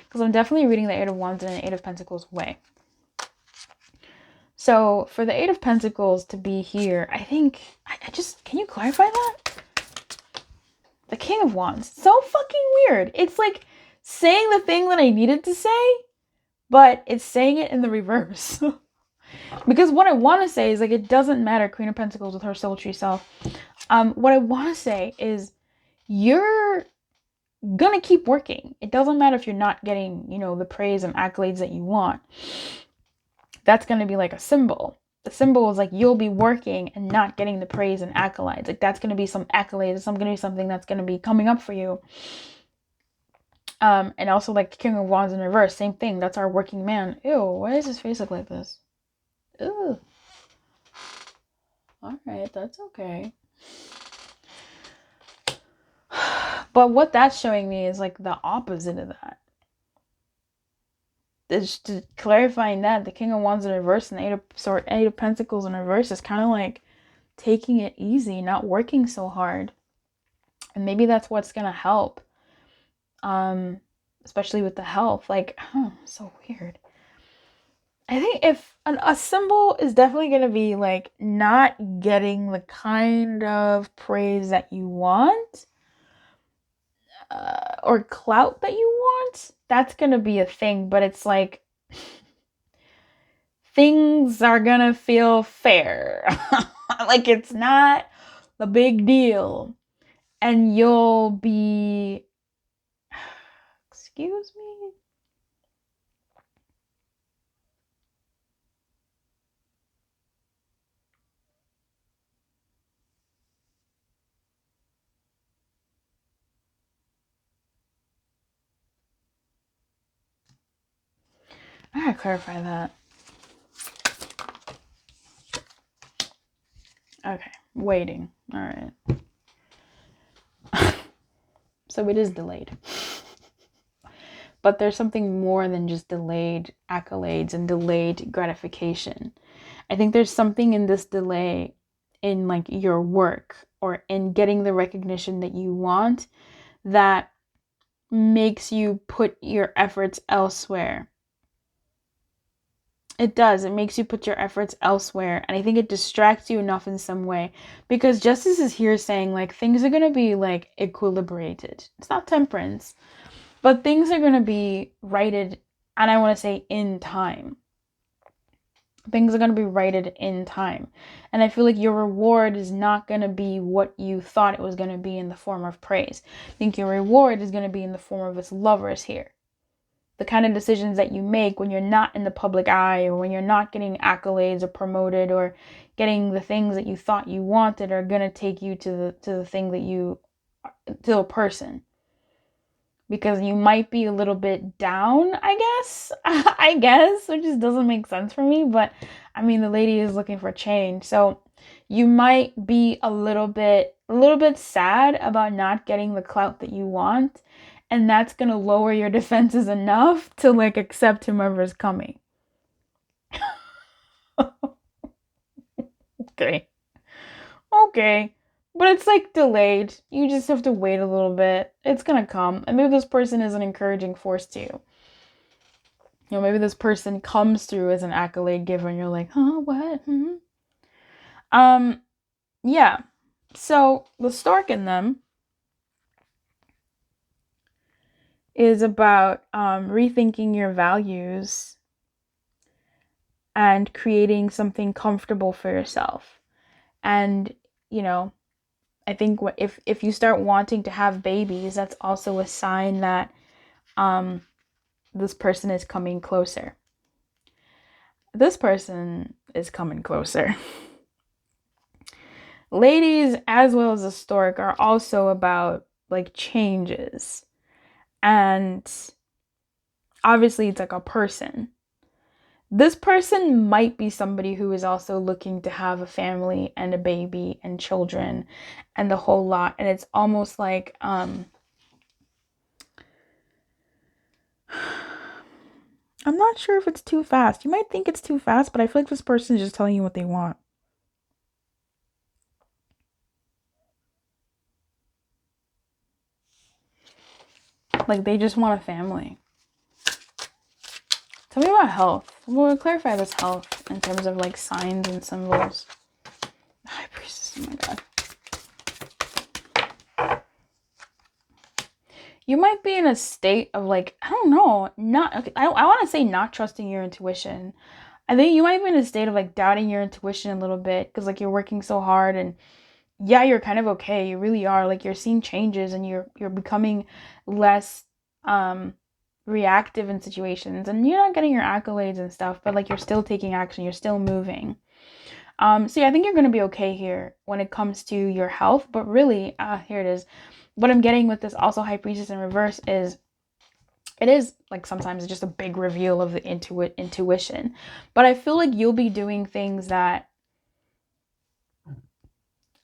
because I'm definitely reading the Eight of Wands in an Eight of Pentacles way. So for the Eight of Pentacles to be here, I think, can you clarify that? The King of Wands. So fucking weird. It's like saying the thing that I needed to say, but it's saying it in the reverse. Because what I want to say is like, it doesn't matter, Queen of Pentacles with her sultry self. What I want to say is you're gonna keep working. It doesn't matter if you're not getting, you know, the praise and accolades that you want. That's gonna be like a symbol. The symbol is like you'll be working and not getting the praise and accolades. Like that's gonna be some accolades. It's gonna be something that's gonna be coming up for you. And also like King of Wands in reverse, same thing. That's our working man. Ew, why does his face look like this? Ew. Alright, that's okay. But what that's showing me is like the opposite of that. Just clarifying that the King of Wands in reverse and the Eight of Pentacles in reverse is kind of like taking it easy, not working so hard. And maybe that's what's gonna help. Especially with the health. Like, so weird. I think if a symbol is definitely gonna be like not getting the kind of praise that you want, or clout that you want, that's gonna be a thing. But it's like things are gonna feel fair. Like it's not a big deal. And you'll be, excuse me? I gotta clarify that. Okay, waiting. All right. So it is delayed. But there's something more than just delayed accolades and delayed gratification. I think there's something in this delay in like your work or in getting the recognition that you want that makes you put your efforts elsewhere. It does. It makes you put your efforts elsewhere. And I think it distracts you enough in some way. Because justice is here saying like things are going to be like equilibrated. It's not temperance. But things are going to be righted. And I want to say in time. Things are going to be righted in time. And I feel like your reward is not going to be what you thought it was going to be in the form of praise. I think your reward is going to be in the form of its lovers here. The kind of decisions that you make when you're not in the public eye or when you're not getting accolades or promoted or getting the things that you thought you wanted are going to take you to the thing that you, to a person. Because you might be a little bit down, I guess, which just doesn't make sense for me. But I mean, the lady is looking for change. So you might be a little bit sad about not getting the clout that you want. And that's going to lower your defenses enough to like accept whomever's coming. Okay. But it's like delayed. You just have to wait a little bit. It's going to come. And maybe this person is an encouraging force to you. You know, maybe this person comes through as an accolade giver and you're like, huh, what? Yeah. So the stork in them is about rethinking your values and creating something comfortable for yourself. And, you know, I think if you start wanting to have babies, that's also a sign that this person is coming closer. This person is coming closer. Ladies, as well as the stork, are also about like changes. And obviously it's like a person. This person might be somebody who is also looking to have a family and a baby and children and the whole lot. And it's almost like, I'm not sure if it's too fast. You might think it's too fast, but I feel like this person is just telling you what they want. Like they just want a family. Tell me about health. We'll clarify this health in terms of like signs and symbols. High Priestess, oh my god. You might be in a state of like, I don't know, I want to say not trusting your intuition. I think you might be in a state of like doubting your intuition a little bit because like you're working so hard and yeah, you're kind of okay. You really are. Like you're seeing changes and you're becoming less reactive in situations and you're not getting your accolades and stuff, but like you're still taking action, you're still moving. So yeah, I think you're going to be okay here when it comes to your health, but really, here it is. What I'm getting with this also High Priestess in reverse is it is like sometimes just a big reveal of the intuition, but I feel like you'll be doing things that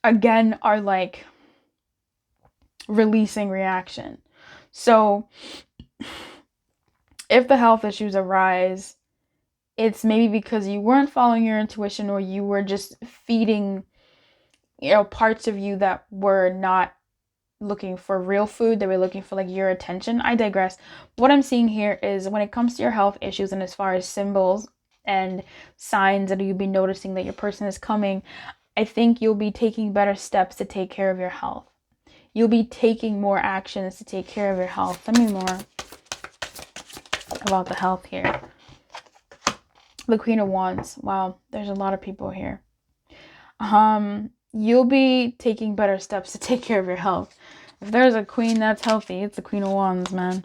again are like releasing reaction. So if the health issues arise, it's maybe because you weren't following your intuition or you were just feeding, parts of you that were not looking for real food. They were looking for like your attention. I digress. What I'm seeing here is when it comes to your health issues and as far as symbols and signs that you'll be noticing that your person is coming, I think you'll be taking better steps to take care of your health. you'll be taking more actions to take care of your health. Tell me more about the health here. The Queen of Wands. Wow, there's a lot of people here. You'll be taking better steps to take care of your health. If there's a queen that's healthy, it's the Queen of Wands, man.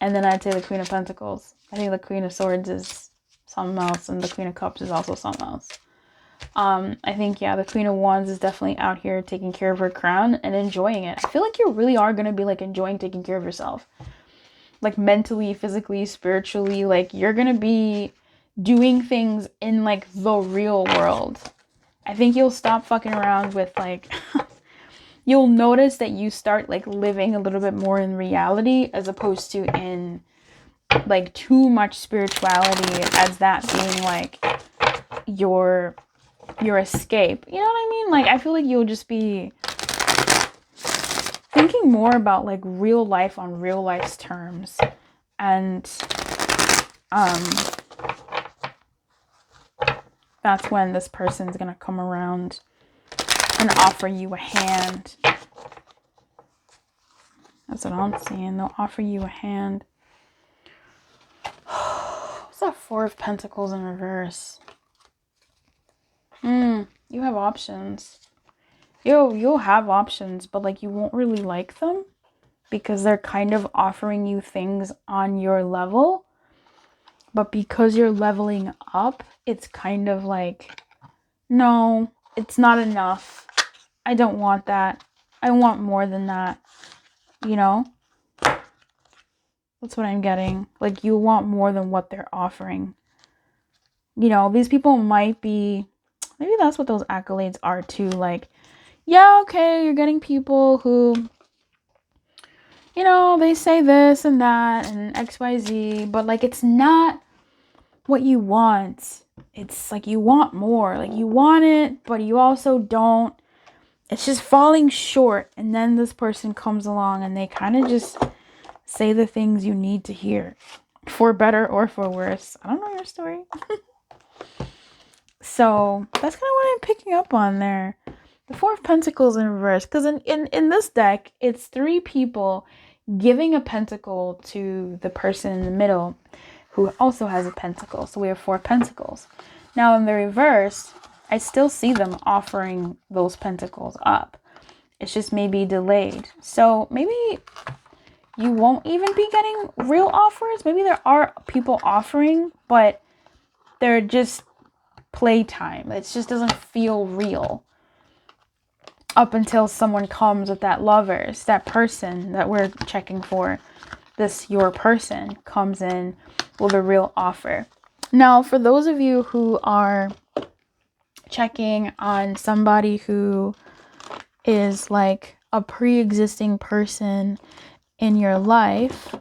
And then I'd say the Queen of Pentacles. I think the Queen of Swords is something else, and the Queen of Cups is also something else. I think, yeah, the Queen of Wands is definitely out here taking care of her crown and enjoying it. I feel like you really are going to be, like, enjoying taking care of yourself. Like, mentally, physically, spiritually. Like, you're going to be doing things in, like, the real world. I think you'll stop fucking around with, like... You'll notice that you start, like, living a little bit more in reality as opposed to in, like, too much spirituality as that being, like, your escape. You know what I mean? Like, I feel like you'll just be thinking more about, like, real life on real life's terms. And that's when this person's gonna come around and offer you a hand. That's what I'm seeing. They'll offer you a hand. What's that Four of Pentacles in reverse? You have options. You'll have options, but, like, you won't really like them because they're kind of offering you things on your level. But because you're leveling up, it's kind of like, no, it's not enough. I don't want that. I want more than that. You know? That's what I'm getting. Like, you want more than what they're offering. You know, these people might be... Maybe that's what those accolades are too. Like, yeah, okay, you're getting people who... You know, they say this and that and XYZ. But, like, it's not what you want. It's like you want more. Like, you want it, but you also don't. It's just falling short. And then this person comes along and they kind of just say the things you need to hear. For better or for worse. I don't know your story. So, that's kind of what I'm picking up on there. The Four of Pentacles in reverse. Because in this deck, it's three people giving a pentacle to the person in the middle who also has a pentacle. So we have Four Pentacles. Now in the reverse, I still see them offering those pentacles up. It's just maybe delayed. So maybe you won't even be getting real offers. Maybe there are people offering, but they're just playtime. It just doesn't feel real. Up until someone comes with that lovers, that person that we're checking for. This your person comes in with a real offer. Now, for those of you who are checking on somebody who is like a pre-existing person in your life,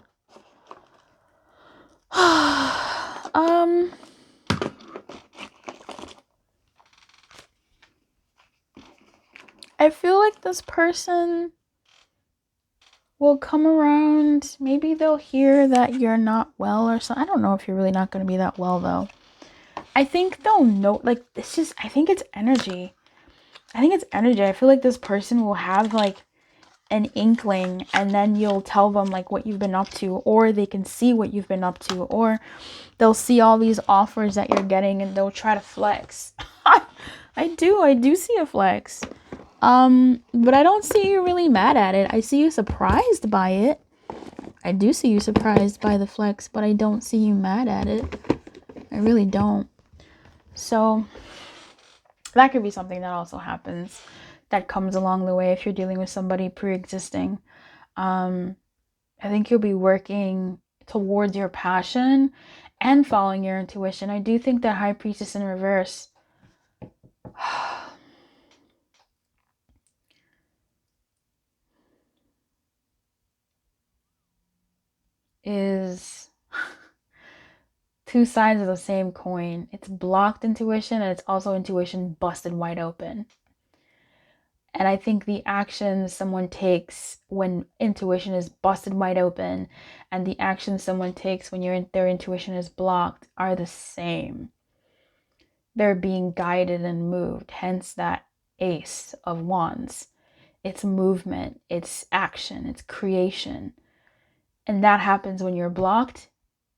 I feel like this person will come around. Maybe they'll hear that you're not well or something. I don't know if you're really not going to be that well, though. I think they'll know, like, it's just, I think it's energy. I feel like this person will have, like, an inkling, and then you'll tell them, like, what you've been up to, or they can see what you've been up to, or they'll see all these offers that you're getting, and they'll try to flex. I do see a flex. But I don't see you really mad at it. I see you surprised by it. I do see you surprised by the flex, but I don't see you mad at it. I really don't. So, that could be something that also happens, that comes along the way if you're dealing with somebody pre-existing. I think you'll be working towards your passion and following your intuition. I do think that High Priestess in reverse... is two sides of the same coin. It's blocked intuition, and it's also intuition busted wide open. And I think the actions someone takes when intuition is busted wide open and the actions someone takes when their intuition is blocked are the same. They're being guided and moved, hence that Ace of Wands. it's movement, it's action, it's creation. And that happens when you're blocked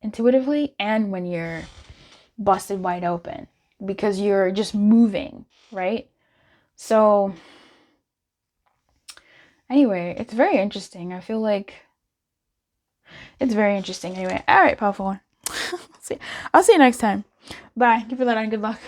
intuitively and when you're busted wide open, because you're just moving, right? So anyway, it's very interesting. I feel like it's very interesting. Anyway, all right, powerful one. I'll see you next time. Bye. Keep your light on. Good luck.